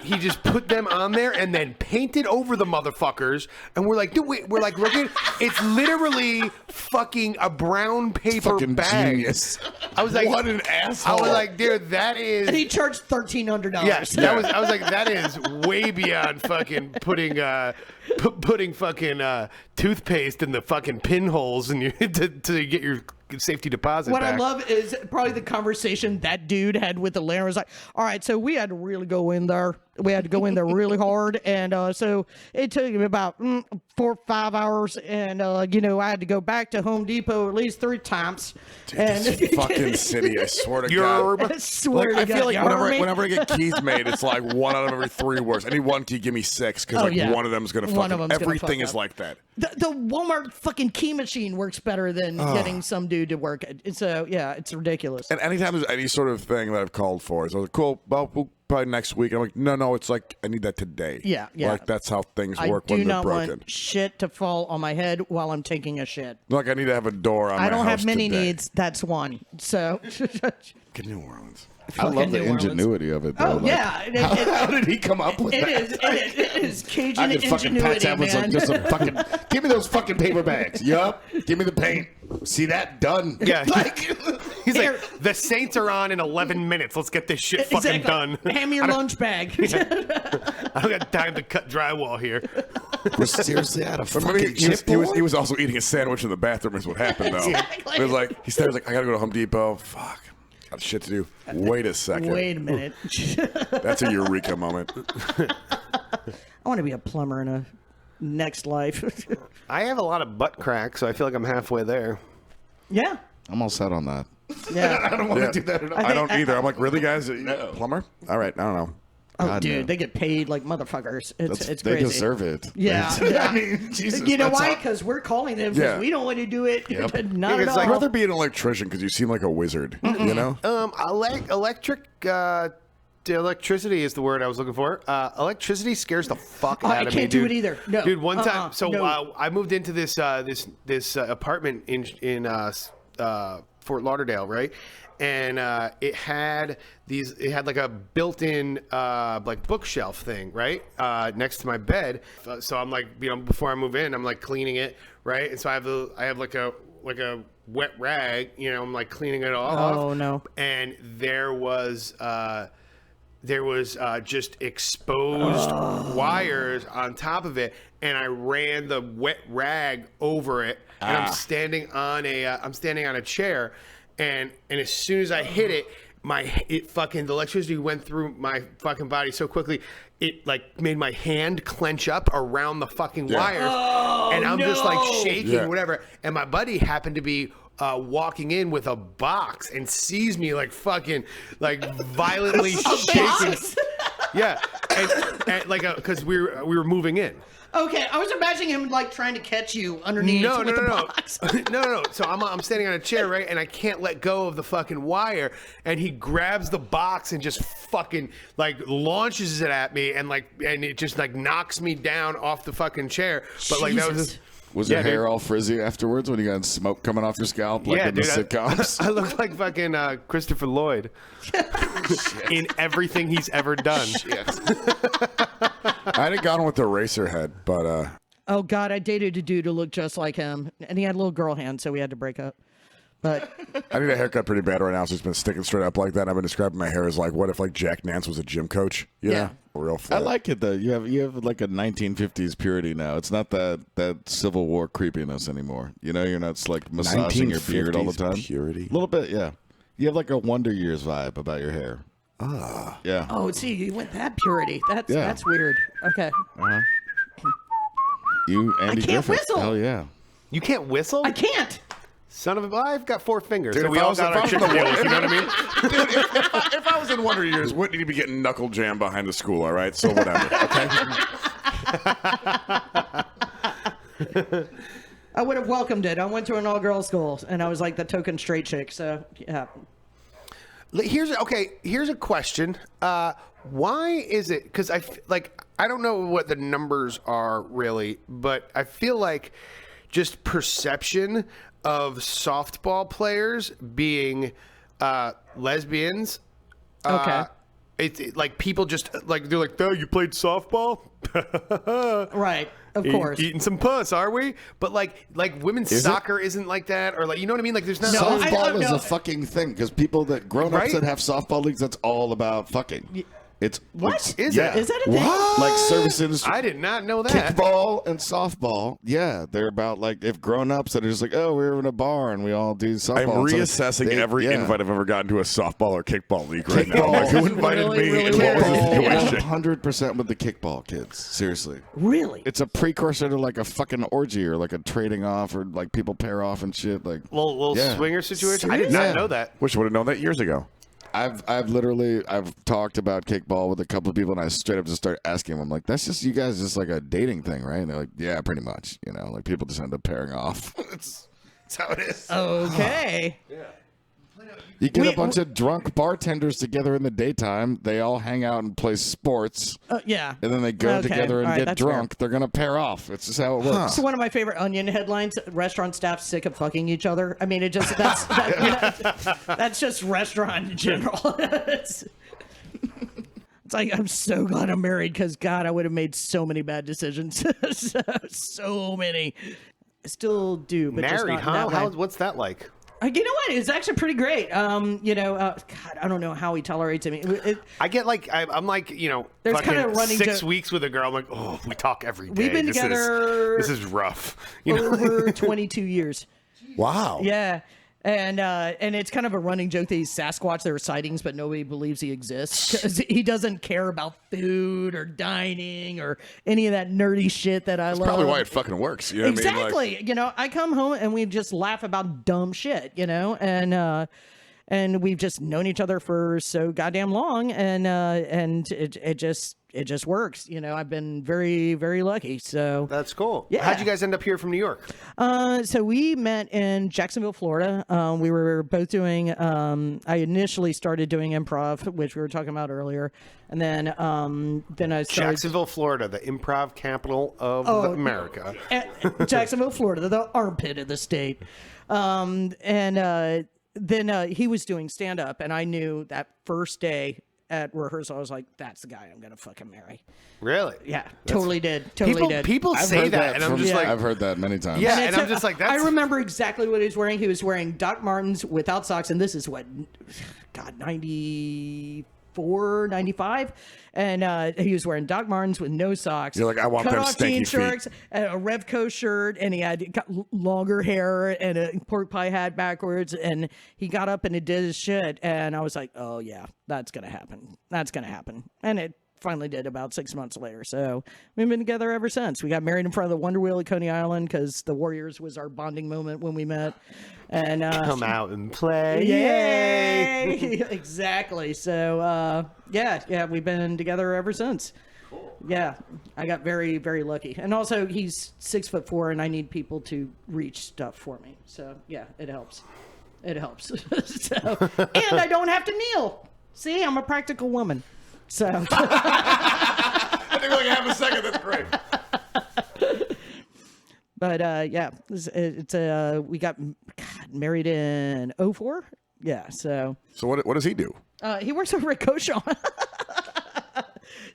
B: He just put them on there and then painted over the motherfuckers, and we're like, dude, we're like, it's literally fucking a brown paper
D: Fucking
B: bag.
D: genius.
B: I was like,
C: What an asshole.
B: I was like, dude, that is.
E: And he charged $1,300.
B: Yes, I was like, that is way beyond fucking putting fucking toothpaste in the fucking pinholes and to get your safety deposit
E: What
B: back.
E: I love is probably the conversation that dude had with the landlord. Was like, all right, so we had to really go in there. We had to go in there really hard, and so it took me about 4 or 5 hours, and I had to go back to Home Depot at least 3 times. And
C: This fucking city, I swear to God.
E: I swear
C: I
E: to
C: feel
E: God,
C: like whenever I get keys made, it's like 1 out of every 3 words. I need 1 key, give me 6, because
E: yeah.
C: one of them's gonna
E: One
C: fuck
E: of
C: up.
E: them's gonna
C: Everything
E: fuck
C: is
E: up.
C: like that.
E: the Walmart fucking key machine works better than getting some dude to work it. So yeah, it's ridiculous.
C: And anytime there's any sort of thing that I've called for, it's like, cool, well, we'll probably next week. I'm like, no, it's like, I need that today.
E: Yeah.
C: Like, that's how things
E: I
C: work
E: do
C: when they're
E: not
C: broken.
E: want shit to fall on my head while I'm taking a shit.
C: Like, I need to have a door on my
E: I don't have
C: house
E: many
C: today.
E: needs. That's one. So.
C: Get New Orleans.
D: I love
E: Fucking
D: the
E: New Orleans.
D: ingenuity of it. Though.
E: Oh
D: Like,
E: yeah,
D: How did he come up with
E: it
D: that?
E: is. It is Cajun
D: I could fucking patch
E: ingenuity,
D: that with
E: man.
D: just a fucking. Give me those fucking paper bags. Yup. Give me the paint. See that? Done.
B: Yeah.
D: Like,
B: He's
E: Here.
B: like, the Saints are on in 11 minutes. Let's get this shit fucking
E: Exactly.
B: done.
E: Hand me your lunch bag.
B: I don't got time to cut drywall here.
D: we're seriously out of
C: But
D: fucking
C: maybe he was
D: chipboard?
C: also eating a sandwich in the bathroom is what happened, though.
E: Exactly.
C: It was like, he started like, I gotta go to Home Depot. Fuck. Got shit to do. Wait a second.
E: Wait a minute.
C: That's a eureka moment.
E: I want to be a plumber in a next life.
B: I have a lot of butt cracks, so I feel like I'm halfway there.
E: Yeah.
D: I'm all set on that.
E: Yeah.
D: I don't want
C: Yeah.
D: to do that at all.
C: I don't either. I'm like, really, guys? Plumber? All right, I don't know.
E: Oh,
D: God,
E: dude,
D: no.
E: they get paid like motherfuckers. It's
D: they
E: crazy.
D: deserve it.
E: Yeah.
D: I mean, Jesus.
E: You know
D: that's
E: why?
D: all-
E: Because we're calling them because
C: Yeah.
E: we don't want to do it.
D: Yep.
E: Not
B: Yeah,
E: at
B: it's
E: all.
B: like-
C: I'd rather be an electrician because you seem like a wizard, you know?
B: Electricity is the word I was looking for. Electricity scares the fuck
E: I
B: out of me,
E: can't do
B: dude.
E: it either. No.
B: Dude, one time, so
E: no.
B: I moved into this apartment in Fort Lauderdale, right? And it had like a built-in like bookshelf thing, right, next to my bed. So I'm like, before I move in, I'm like cleaning it, right? And so I have like wet rag. You know, I'm like cleaning it all off.
E: Oh no!
B: And there was just exposed wires on top of it, and I ran the wet rag over it, and I'm standing on a chair, and as soon as I hit it, the electricity went through my fucking body so quickly, it like made my hand clench up around the fucking wires, and I'm just like shaking, whatever. And my buddy happened to be walking in with a box and sees me like fucking like violently shaking. Yeah, and like because we were moving in.
E: Okay, I was imagining him like trying to catch you underneath with the box.
B: No. So I'm standing on a chair, right, and I can't let go of the fucking wire, and he grabs the box and just fucking like launches it at me, and it just like knocks me down off the fucking chair. But like that was just.
D: Was your hair all frizzy afterwards when you got smoke coming off your scalp like in the sitcoms?
B: I look like fucking Christopher Lloyd in everything he's ever done.
C: I'd have gone with the racer head, but
E: oh God, I dated a dude who looked just like him, and he had a little girl hand, so we had to break up. But
C: I need a haircut pretty bad right now. So it's been sticking straight up like that. I've been describing my hair as like, what if like Jack Nance was a gym coach? You know? Real flat.
D: I like it though. You have like a 1950s purity now. It's not that Civil War creepiness anymore. You know, you're not like massaging your beard all the time.
C: Purity.
D: A little bit, yeah. You have like a Wonder Years vibe about your hair. Yeah.
E: oh, see, you went that purity. That's weird. Okay.
D: You, Andy
E: I can't
D: Griffith.
E: whistle.
D: Hell yeah.
B: You can't whistle?
E: I can't.
B: Son of a... I've got 4 fingers,
C: Dude,
B: so we all got our shit together, you know what I mean?
C: Dude, if I was in Wonder Years, wouldn't need to be getting knuckle jam behind the school, all right? So whatever, okay?
E: I would have welcomed it. I went to an all-girls school, and I was like the token straight chick, so yeah.
B: Here's a question. Why is it? Because I don't know what the numbers are really, but I feel like just perception of softball players being lesbians.
E: Okay.
B: It's like people just like they're like, oh, you played softball,
E: Right. Of course.
B: eating some puss, are we? But like women's soccer isn't like that, or like you know what I mean? Like there's not.
E: No, I
D: Softball
E: don't
D: is
E: know.
D: a fucking thing because people that grown-ups
B: Right?
D: that have softball leagues, that's all about fucking. It's
B: What
D: like,
B: is
D: yeah.
B: it?
E: Is that a thing?
D: Like service industry.
B: I did not know that.
D: Kickball and softball, yeah, they're about like if grown-ups that are just like, oh, we're in a bar and we all do softball.
C: I'm
D: So
C: reassessing
D: they-
C: every
D: yeah.
C: invite I've ever gotten to a softball or kickball league right now.
D: Kickball.
C: Like, who invited
E: Really,
C: me?
E: really
C: and what was the
E: weird.
C: situation?
D: 100% with the kickball kids. Seriously,
E: Really?
D: it's a precursor to like a fucking orgy or like a trading off or like people pair off and shit. Like
B: Little
D: Yeah.
B: swinger situation. I did not
D: Yeah.
B: know that.
C: Wish I would have known that years ago.
D: I've talked about kickball with a couple of people and I straight up just start asking them, I'm like, that's just you guys just like a dating thing, right? And they're like, yeah, pretty much. You know, like people just end up pairing off.
B: That's how it is.
E: Okay.
D: You get a bunch of drunk bartenders together in the daytime. They all hang out and play sports,
E: Yeah.
D: and then they go
E: Okay.
D: together and
E: All right,
D: get
E: that's
D: drunk. They're gonna pair off. It's just how it works.
E: So one of my favorite Onion headlines: restaurant staff sick of fucking each other. I mean, that's just restaurant in general. It's like I'm so glad I'm married because God, I would have made so many bad decisions, so many. I still do, but just
B: Married,
E: not in
B: huh?
E: that way.
B: What's that like?
E: You know what? It's actually pretty great. God, I don't know how he tolerates me.
B: I get like I'm like
E: There's
B: fucking
E: kinda running
B: 6
E: jo-
B: weeks with a girl. I'm like, oh, we talk every day.
E: We've been together
B: This is rough. You know?
E: over 22 years.
C: Wow.
E: Yeah. And it's kind of a running joke that he's Sasquatch. There are sightings, but nobody believes he exists because he doesn't care about food or dining or any of that nerdy shit that I love.
C: Probably why it fucking works. You know what I mean? Like,
E: Exactly. I come home and we just laugh about dumb shit, and we've just known each other for so goddamn long, and it just works. I've been very, very lucky. So
B: That's cool.
E: Yeah.
B: How'd you guys end up here from New York?
E: so we met in Jacksonville, Florida. We were both doing. I initially started doing improv, which we were talking about earlier, and then I started.
B: Jacksonville, Florida, the improv capital of America.
E: Jacksonville, Florida, the armpit of the state. Then he was doing stand up, and I knew that first day at rehearsal, I was like, that's the guy I'm gonna fucking marry.
B: Really?
E: Yeah, totally did. Totally did.
B: People say that, and I'm just like,
D: I've heard that many times.
B: yeah, and I'm just like, that's.
E: I remember exactly what he was wearing. He was wearing Doc Martens without socks, and this is what, God, 94, 95, and he was wearing Doc Martens with no socks.
C: You're like, I want them
E: cut-off
C: stinky
E: jean
C: feet.
E: shorts, and a Revco shirt, and he had longer hair and a pork pie hat backwards, and he got up and he did his shit, and I was like, oh yeah, that's gonna happen. That's gonna happen, and it finally did about 6 months later. So we've been together ever since. We got married in front of the Wonder Wheel at Coney Island because the Warriors was our bonding moment when we met. And
B: come out and play.
E: Yay! Exactly. So yeah, we've been together ever since. Yeah, I got very, very lucky. And also, he's 6'4", and I need people to reach stuff for me. So yeah, it helps. It helps. So, and I don't have to kneel. See, I'm a practical woman. So
C: I think like half a second. That's great.
E: But yeah, it's we got married in 2004. Yeah, so
C: what does he do?
E: he works over at Cochon.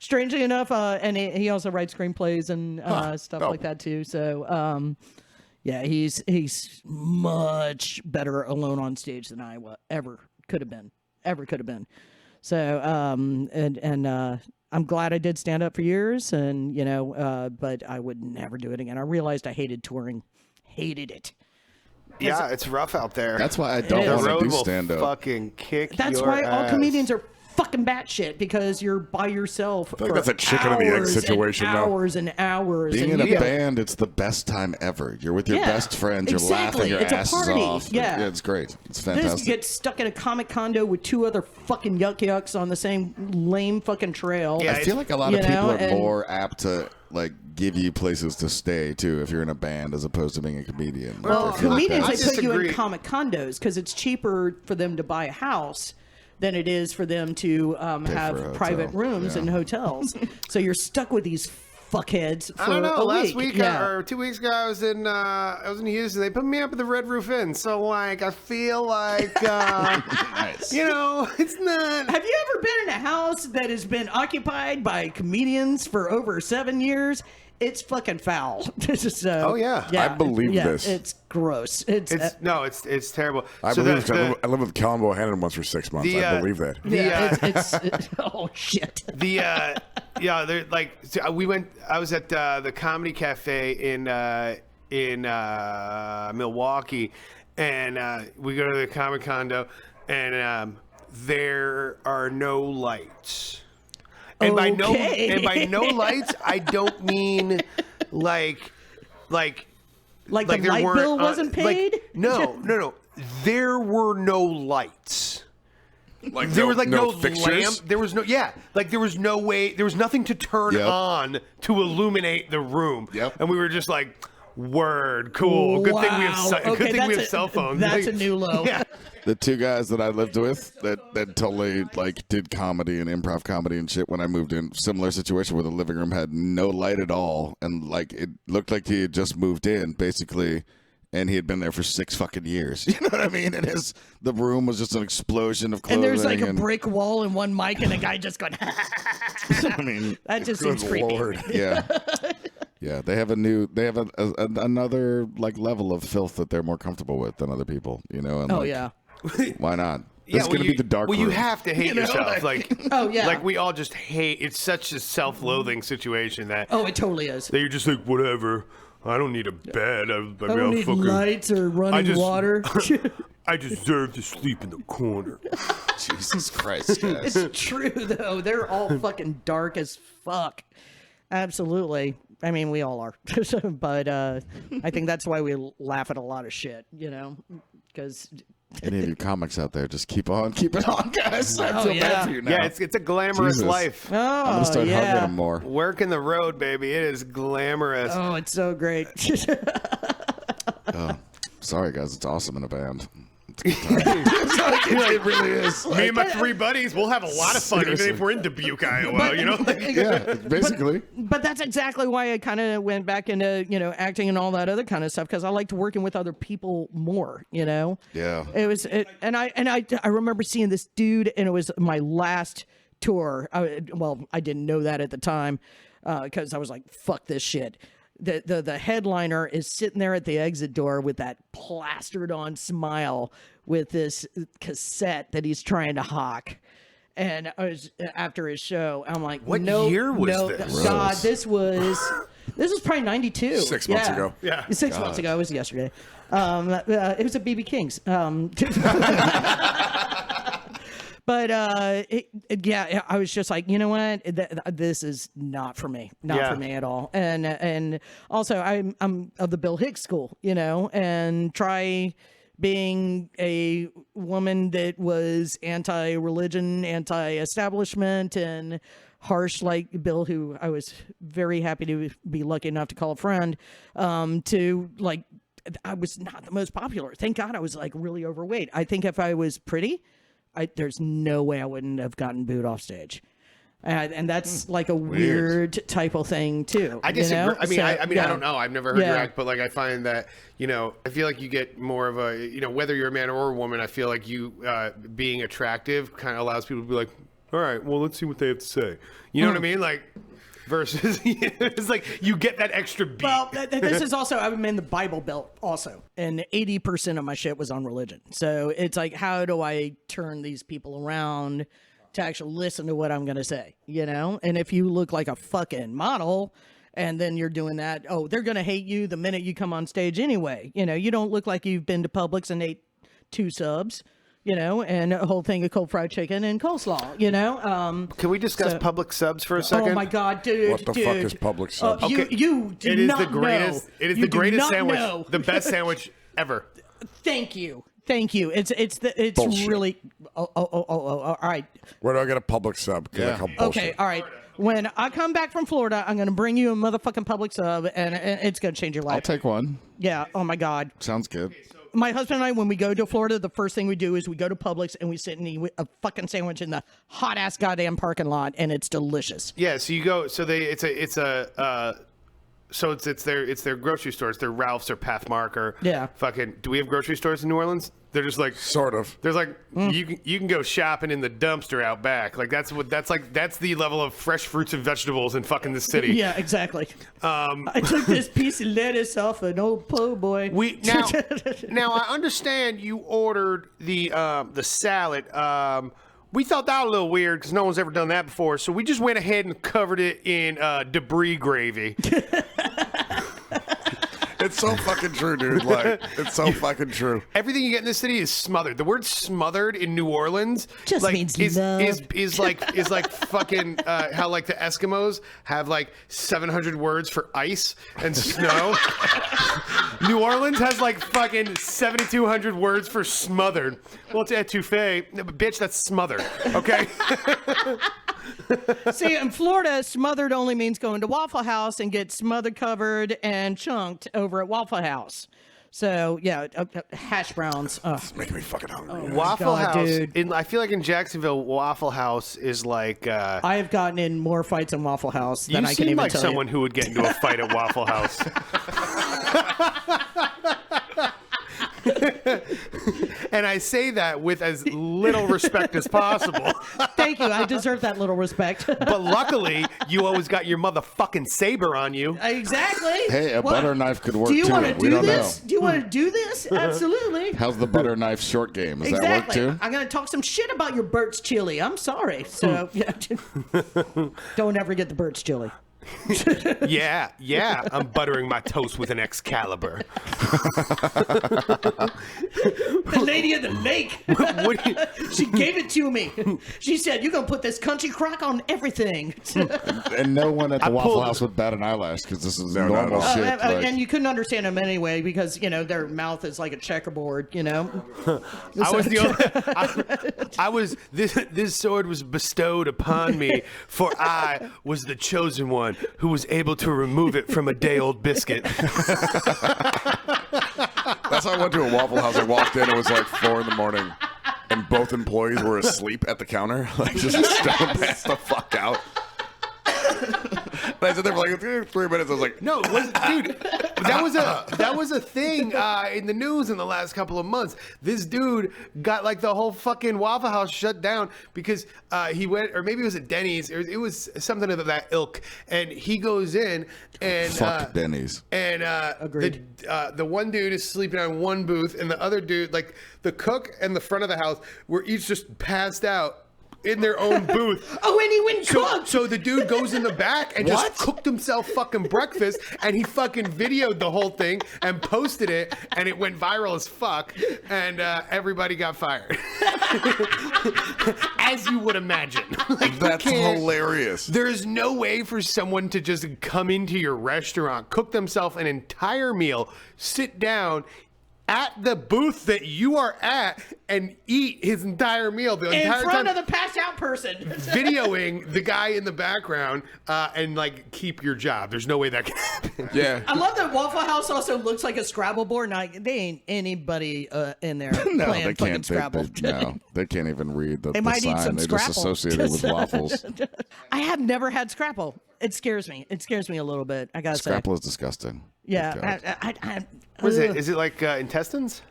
E: Strangely enough, and he also writes screenplays and stuff like that too. So yeah, he's much better alone on stage than I ever could have been. So and I'm glad I did stand up for years, and but I would never do it again. I realized I hated touring, hated it.
B: Yeah, it's rough out there.
D: That's why I don't
B: The
D: want
B: road
D: to do
B: will
D: stand up.
B: fucking kick.
E: That's
B: your
E: why all
B: ass.
E: comedians are fucking batshit, because you're by yourself
C: feel like
E: for
C: that's a chicken and the egg
E: hours
C: situation,
E: and
C: though.
E: hours and hours.
D: Being
E: and
D: in a
E: you-
D: band, it's the best time ever. You're with your
E: Yeah,
D: best friends. You're
E: exactly.
D: laughing your
E: It's a
D: asses
E: party.
D: off.
E: Yeah.
D: It's great. It's
E: This
D: fantastic.
E: get stuck in a comic condo with two other fucking yucks on the same lame fucking trail.
B: Yeah,
D: I feel like a lot of
E: you
D: people
E: know,
D: are
E: and-
D: more apt to give you places to stay too if you're in a band as opposed to being a comedian.
E: Well,
D: I feel like
E: comedians,
D: that's-
E: they put you in
B: disagree.
E: comic condos because it's cheaper for them to buy a house than it is for them to
D: for a
E: have
D: hotel.
E: private rooms
D: Yeah.
E: in hotels. So you're stuck with these fuckheads for
B: I don't know.
E: a
B: Last week
E: Yeah.
B: or 2 weeks ago, I was in Houston. They put me up at the Red Roof Inn. So like, I feel like
D: Nice.
B: it's not.
E: Have you ever been in a house that has been occupied by comedians for over 7 years? It's fucking foul. So,
B: Oh, yeah.
C: I believe this.
E: It's gross. It's
B: It's terrible.
C: I
B: So
C: believe
B: the-
C: I lived with Colin Bohannon once for 6 months.
B: The,
C: I believe that.
E: oh shit.
B: Yeah, they're like so we went. I was at the Comedy Cafe in Milwaukee, and we go to the comic condo, and there are no lights. And by
E: Okay.
B: no lights, I don't mean like
E: Like the
B: there
E: light
B: weren't,
E: bill wasn't
B: like-
E: paid?
B: No. There were no lights.
C: Like
B: There was like no
C: fixtures.
B: lamp. There was there was no way. There was nothing to turn
D: Yep.
B: on to illuminate the room.
D: Yep.
B: And we were just like, "Word, cool. Good thing we have.
E: Wow.
B: Good
E: Okay,
B: thing we have
E: that's
B: cell phones."
E: that's
B: Like,
E: a new low.
B: Yeah.
D: The two guys that I lived with that totally did comedy and improv comedy and shit when I moved in, similar situation where the living room had no light at all, and it looked like he had just moved in basically, and he had been there for 6 fucking years. You know what I mean? And the room was just an explosion of clothing.
E: And there's like a brick wall and one mic and a guy just going.
D: I mean,
E: That just seems creepy.
C: Lord.
D: yeah. Yeah, they have another level of filth that they're more comfortable with than other people, and
E: Oh yeah.
D: why not?
B: Yeah,
D: This is gonna be the dark
B: Well, you
D: room.
B: have to hate yourself. Like,
E: Oh, yeah.
B: Like we all just hate. It's such a self-loathing situation that
E: Oh, it totally is.
B: you're just like, whatever. I don't need a bed. I mean,
E: I don't need lights or running
B: just-
E: water.
B: I deserve to sleep in the corner.
D: Jesus Christ, guys.
E: It's true though. They're all fucking dark as fuck. Absolutely. I mean, we all are. But I think that's why we laugh at a lot of shit, because
D: Any of you comics out there, just keep it on, guys. I
E: Oh,
D: feel
E: yeah.
D: bad for you now.
B: Yeah, it's a glamorous
D: Jesus.
B: life.
E: oh,
D: I'm gonna start hugging
E: yeah.
D: them more.
B: Working the road, baby. It is glamorous.
E: Oh, it's so great.
D: Sorry, guys, it's awesome in a band. It's a good time. It really is.
B: Me and my 3 buddies, we'll have a lot of fun,
D: Seriously.
B: even if we're in Dubuque, Iowa.
D: Yeah, basically.
E: But that's exactly why I kind of went back into, acting and all that other kind of stuff, because I liked working with other people more,
D: Yeah.
E: and I remember seeing this dude, and it was my last tour. I didn't know that at the time because I was like, fuck this shit. The headliner is sitting there at the exit door with that plastered on smile with this cassette that he's trying to hawk. And I was after his show, I'm like,
B: What year was this?
E: God, this was probably 92.
C: 6 months ago.
B: Yeah.
E: 6 months ago. It was yesterday. It was at BB King's. But I was just like, you know what, this is not for me, for me at all. And also I'm of the Bill Hicks school, and try being a woman that was anti-religion, anti-establishment, and harsh like Bill, who I was very happy to be lucky enough to call a friend, to like, I was not the most popular. Thank God I was like really overweight. I think if I was pretty, there's no way I wouldn't have gotten booed off stage. And that's like a weird type of thing too.
B: I disagree. I mean,
E: yeah.
B: I don't know. I've never heard your act, but like I find that, I feel like you get more of a, whether you're a man or a woman, I feel like you being attractive kind of allows people to be like, all right, well, let's see what they have to say. You know what I mean? Like, versus, it's like you get that extra beat.
E: Well, this is also, I'm in the Bible Belt also, and 80% of my shit was on religion. So it's like, how do I turn these people around to actually listen to what I'm going to say, And if you look like a fucking model and then you're doing that, they're going to hate you the minute you come on stage anyway. You don't look like you've been to Publix and ate 2 subs. And a whole thing of cold fried chicken and coleslaw,
B: Can we discuss public subs for a second?
E: Oh my God, dude!
C: What the fuck is public subs?
E: You do not know.
B: It is the greatest sandwich, the best sandwich ever.
E: Thank you. It's
C: Bullshit.
E: really. All right.
C: Where do I get a public sub?
D: Yeah.
E: Okay. All right. When I come back from Florida, I'm going to bring you a motherfucking public sub, and it's going to change your life.
D: I'll take one.
E: Yeah. Oh my God.
D: Sounds good.
E: My husband and I, when we go to Florida, the first thing we do is we go to Publix and we sit and eat a fucking sandwich in the hot ass goddamn parking lot, and it's delicious.
B: Yeah, so you go. So it's their grocery store. It's their Ralph's or Pathmark or fucking. Do we have grocery stores in New Orleans? They're just like
C: sort of.
B: There's like you can go shopping in the dumpster out back. Like that's the level of fresh fruits and vegetables in fucking the city.
E: Yeah, exactly. I took this piece of lettuce off an old po' boy.
B: Now I understand you ordered the salad. We thought that was a little weird because no one's ever done that before. So we just went ahead and covered it in debris gravy.
C: It's so fucking true, dude. Like, it's so fucking true.
B: Everything you get in this city is smothered. The word "smothered" in New Orleans
E: just means love.
B: is like fucking how like the Eskimos have like 700 words for ice and snow. New Orleans has like fucking 7,200 words for smothered. Well, it's etouffee, but bitch, that's smothered. Okay.
E: See, in Florida, smothered only means going to Waffle House and get smothered, covered, and chunked over at Waffle House. So, yeah, hash browns.
C: It's making me fucking hungry.
B: Waffle
E: God,
B: House.
E: dude.
B: I feel like in Jacksonville, Waffle House is like.
E: I have gotten in more fights in Waffle House than I can even
B: seem like
E: tell
B: someone
E: you.
B: who would get into a fight at Waffle House. And I say that with as little respect as possible.
E: Thank you. I deserve that little respect.
B: But luckily, you always got your motherfucking saber on you.
E: Exactly.
D: Hey, a butter knife could work
E: Do you
D: too.
E: want to
D: We
E: do
D: don't
E: this?
D: know.
E: Do you want to do this? Absolutely.
D: How's the butter knife short game? Does that work
E: Exactly.
D: too?
E: I'm going to talk some shit about your Burt's chili. I'm sorry. So, yeah. Don't ever get the Burt's chili.
B: Yeah, I'm buttering my toast with an Excalibur.
E: The lady of the lake.
B: What do you-
E: She gave it to me. She said, "You're going to put this country crock on everything."
D: And no one at the Waffle
B: pulled-
D: House would bat an eyelash because this is
C: No,
D: normal
C: not
D: shit.
C: at all.
D: like-
E: And you couldn't understand them anyway because, their mouth is like a checkerboard,
B: I was the only. I was this sword was bestowed upon me, for I was the chosen one who was able to remove it from a day-old biscuit.
C: That's how I went to a Waffle House. I walked in, it was like 4 a.m, and both employees were asleep at the counter, like just stoned passed the fuck out. And I sat there for like 3 minutes. I was like,
B: No, it wasn't, dude. That was a thing in the news in the last couple of months. This dude got like the whole fucking Waffle House shut down because he went, or maybe it was at Denny's. It was something of that ilk, and he goes in and
D: Fuck Denny's.
B: And the one dude is sleeping on one booth, and the other dude, like the cook and the front of the house, were each just passed out in their own booth.
E: Oh, and he went cooked.
B: So the dude goes in the back and just cooked himself fucking breakfast, and he fucking videoed the whole thing and posted it, and it went viral as fuck, and everybody got fired. As you would imagine. Like,
C: That's hilarious.
B: There's no way for someone to just come into your restaurant, cook themselves an entire meal, sit down at the booth that you are at, and eat his entire meal the entire
E: front
B: time,
E: of the passed out person.
B: videoing the guy in the background, and like keep your job. There's no way that can happen.
C: Yeah.
E: I love that Waffle House also looks like a Scrabble board. Now, they ain't anybody in there
D: No,
E: playing
D: they
E: fucking
D: can't.
E: Scrabble.
D: No, they can't even read the
E: might
D: sign.
E: eat some
D: They
E: Scrapple.
D: just associate it with waffles.
E: I have never had Scrapple. It scares me. It scares me a little bit. I gotta say.
D: Scrapple is disgusting.
E: Yeah.
B: What is it? Is it like intestines?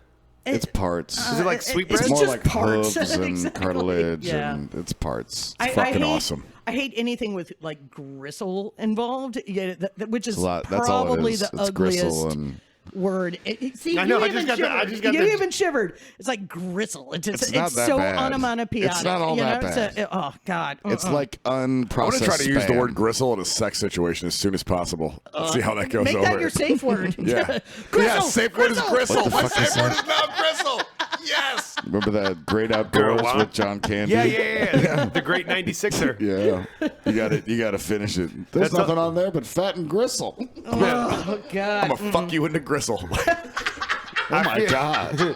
D: It's parts.
B: Is it like sweetbread?
D: It's
E: It's
D: more
E: just
D: like
E: parts.
D: hooves and
E: Exactly.
D: cartilage,
E: Yeah.
D: and it's parts.
E: I
C: fucking
E: hate,
C: awesome.
E: I hate anything with like gristle involved, which is
D: It's a lot. That's all it
E: probably
D: is.
E: the
D: It's gristle
E: ugliest
D: and
E: word. See,
B: I know,
E: you
B: I just
E: even
B: got the- I
E: shivered.
B: just got
E: You
B: the-
E: even shivered. It's like gristle. It's
D: not that
E: so
D: bad.
E: onomatopoeic.
D: It's not all
E: you
D: that
E: know?
D: bad.
E: Oh God.
D: it's like
C: I want
D: unprocessed.
C: to try to use the
D: spam.
C: word gristle in a sex situation as soon as possible. See how that goes
E: Make
C: over.
E: that your safe word.
C: Yeah.
E: Gristle,
C: Yeah, safe word is gristle.
D: What the
C: My
D: fuck is
C: safe word
D: that?
C: is now gristle. Yes.
D: Remember that Great Outdoors
B: Go on.
D: with John Candy?
B: Yeah. The great 96er.
D: Yeah. You got to finish it. There's
B: That's
D: nothing on there but fat and gristle.
E: Oh God.
C: I'm going to fuck you into gristle.
D: Oh my god.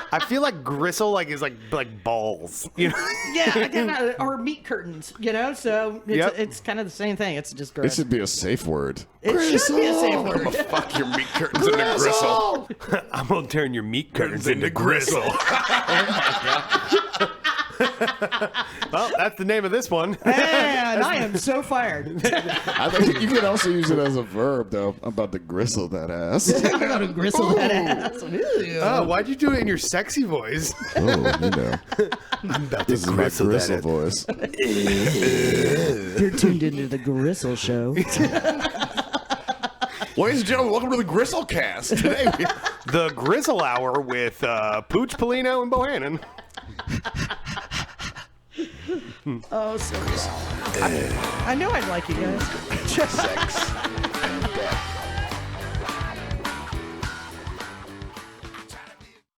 B: I feel like gristle is like balls. You know?
E: Yeah, or meat curtains, you know. So
B: Yep.
E: it's kind of the same thing. It's just
D: It
E: gross.
D: should be a safe word.
E: It should be a safe word.
C: Fuck your meat curtains into gristle.
B: I'm gonna turn your meat curtains into gristle. Well, that's the name of this one.
E: And I am so fired.
D: I think you could also use it as a verb, though. I'm about to gristle that ass.
E: I'm about to gristle that ass.
B: Oh, why'd you do it in your sexy voice?
D: Oh, you know. This is my gristle voice.
E: You're tuned into the Gristle Show.
C: Ladies and gentlemen, welcome to the Gristle Cast. Today we...
B: The Grizzle Hour with Pooch Polino and Bohannon.
E: Oh, so I know I'd like you guys.
A: Sex and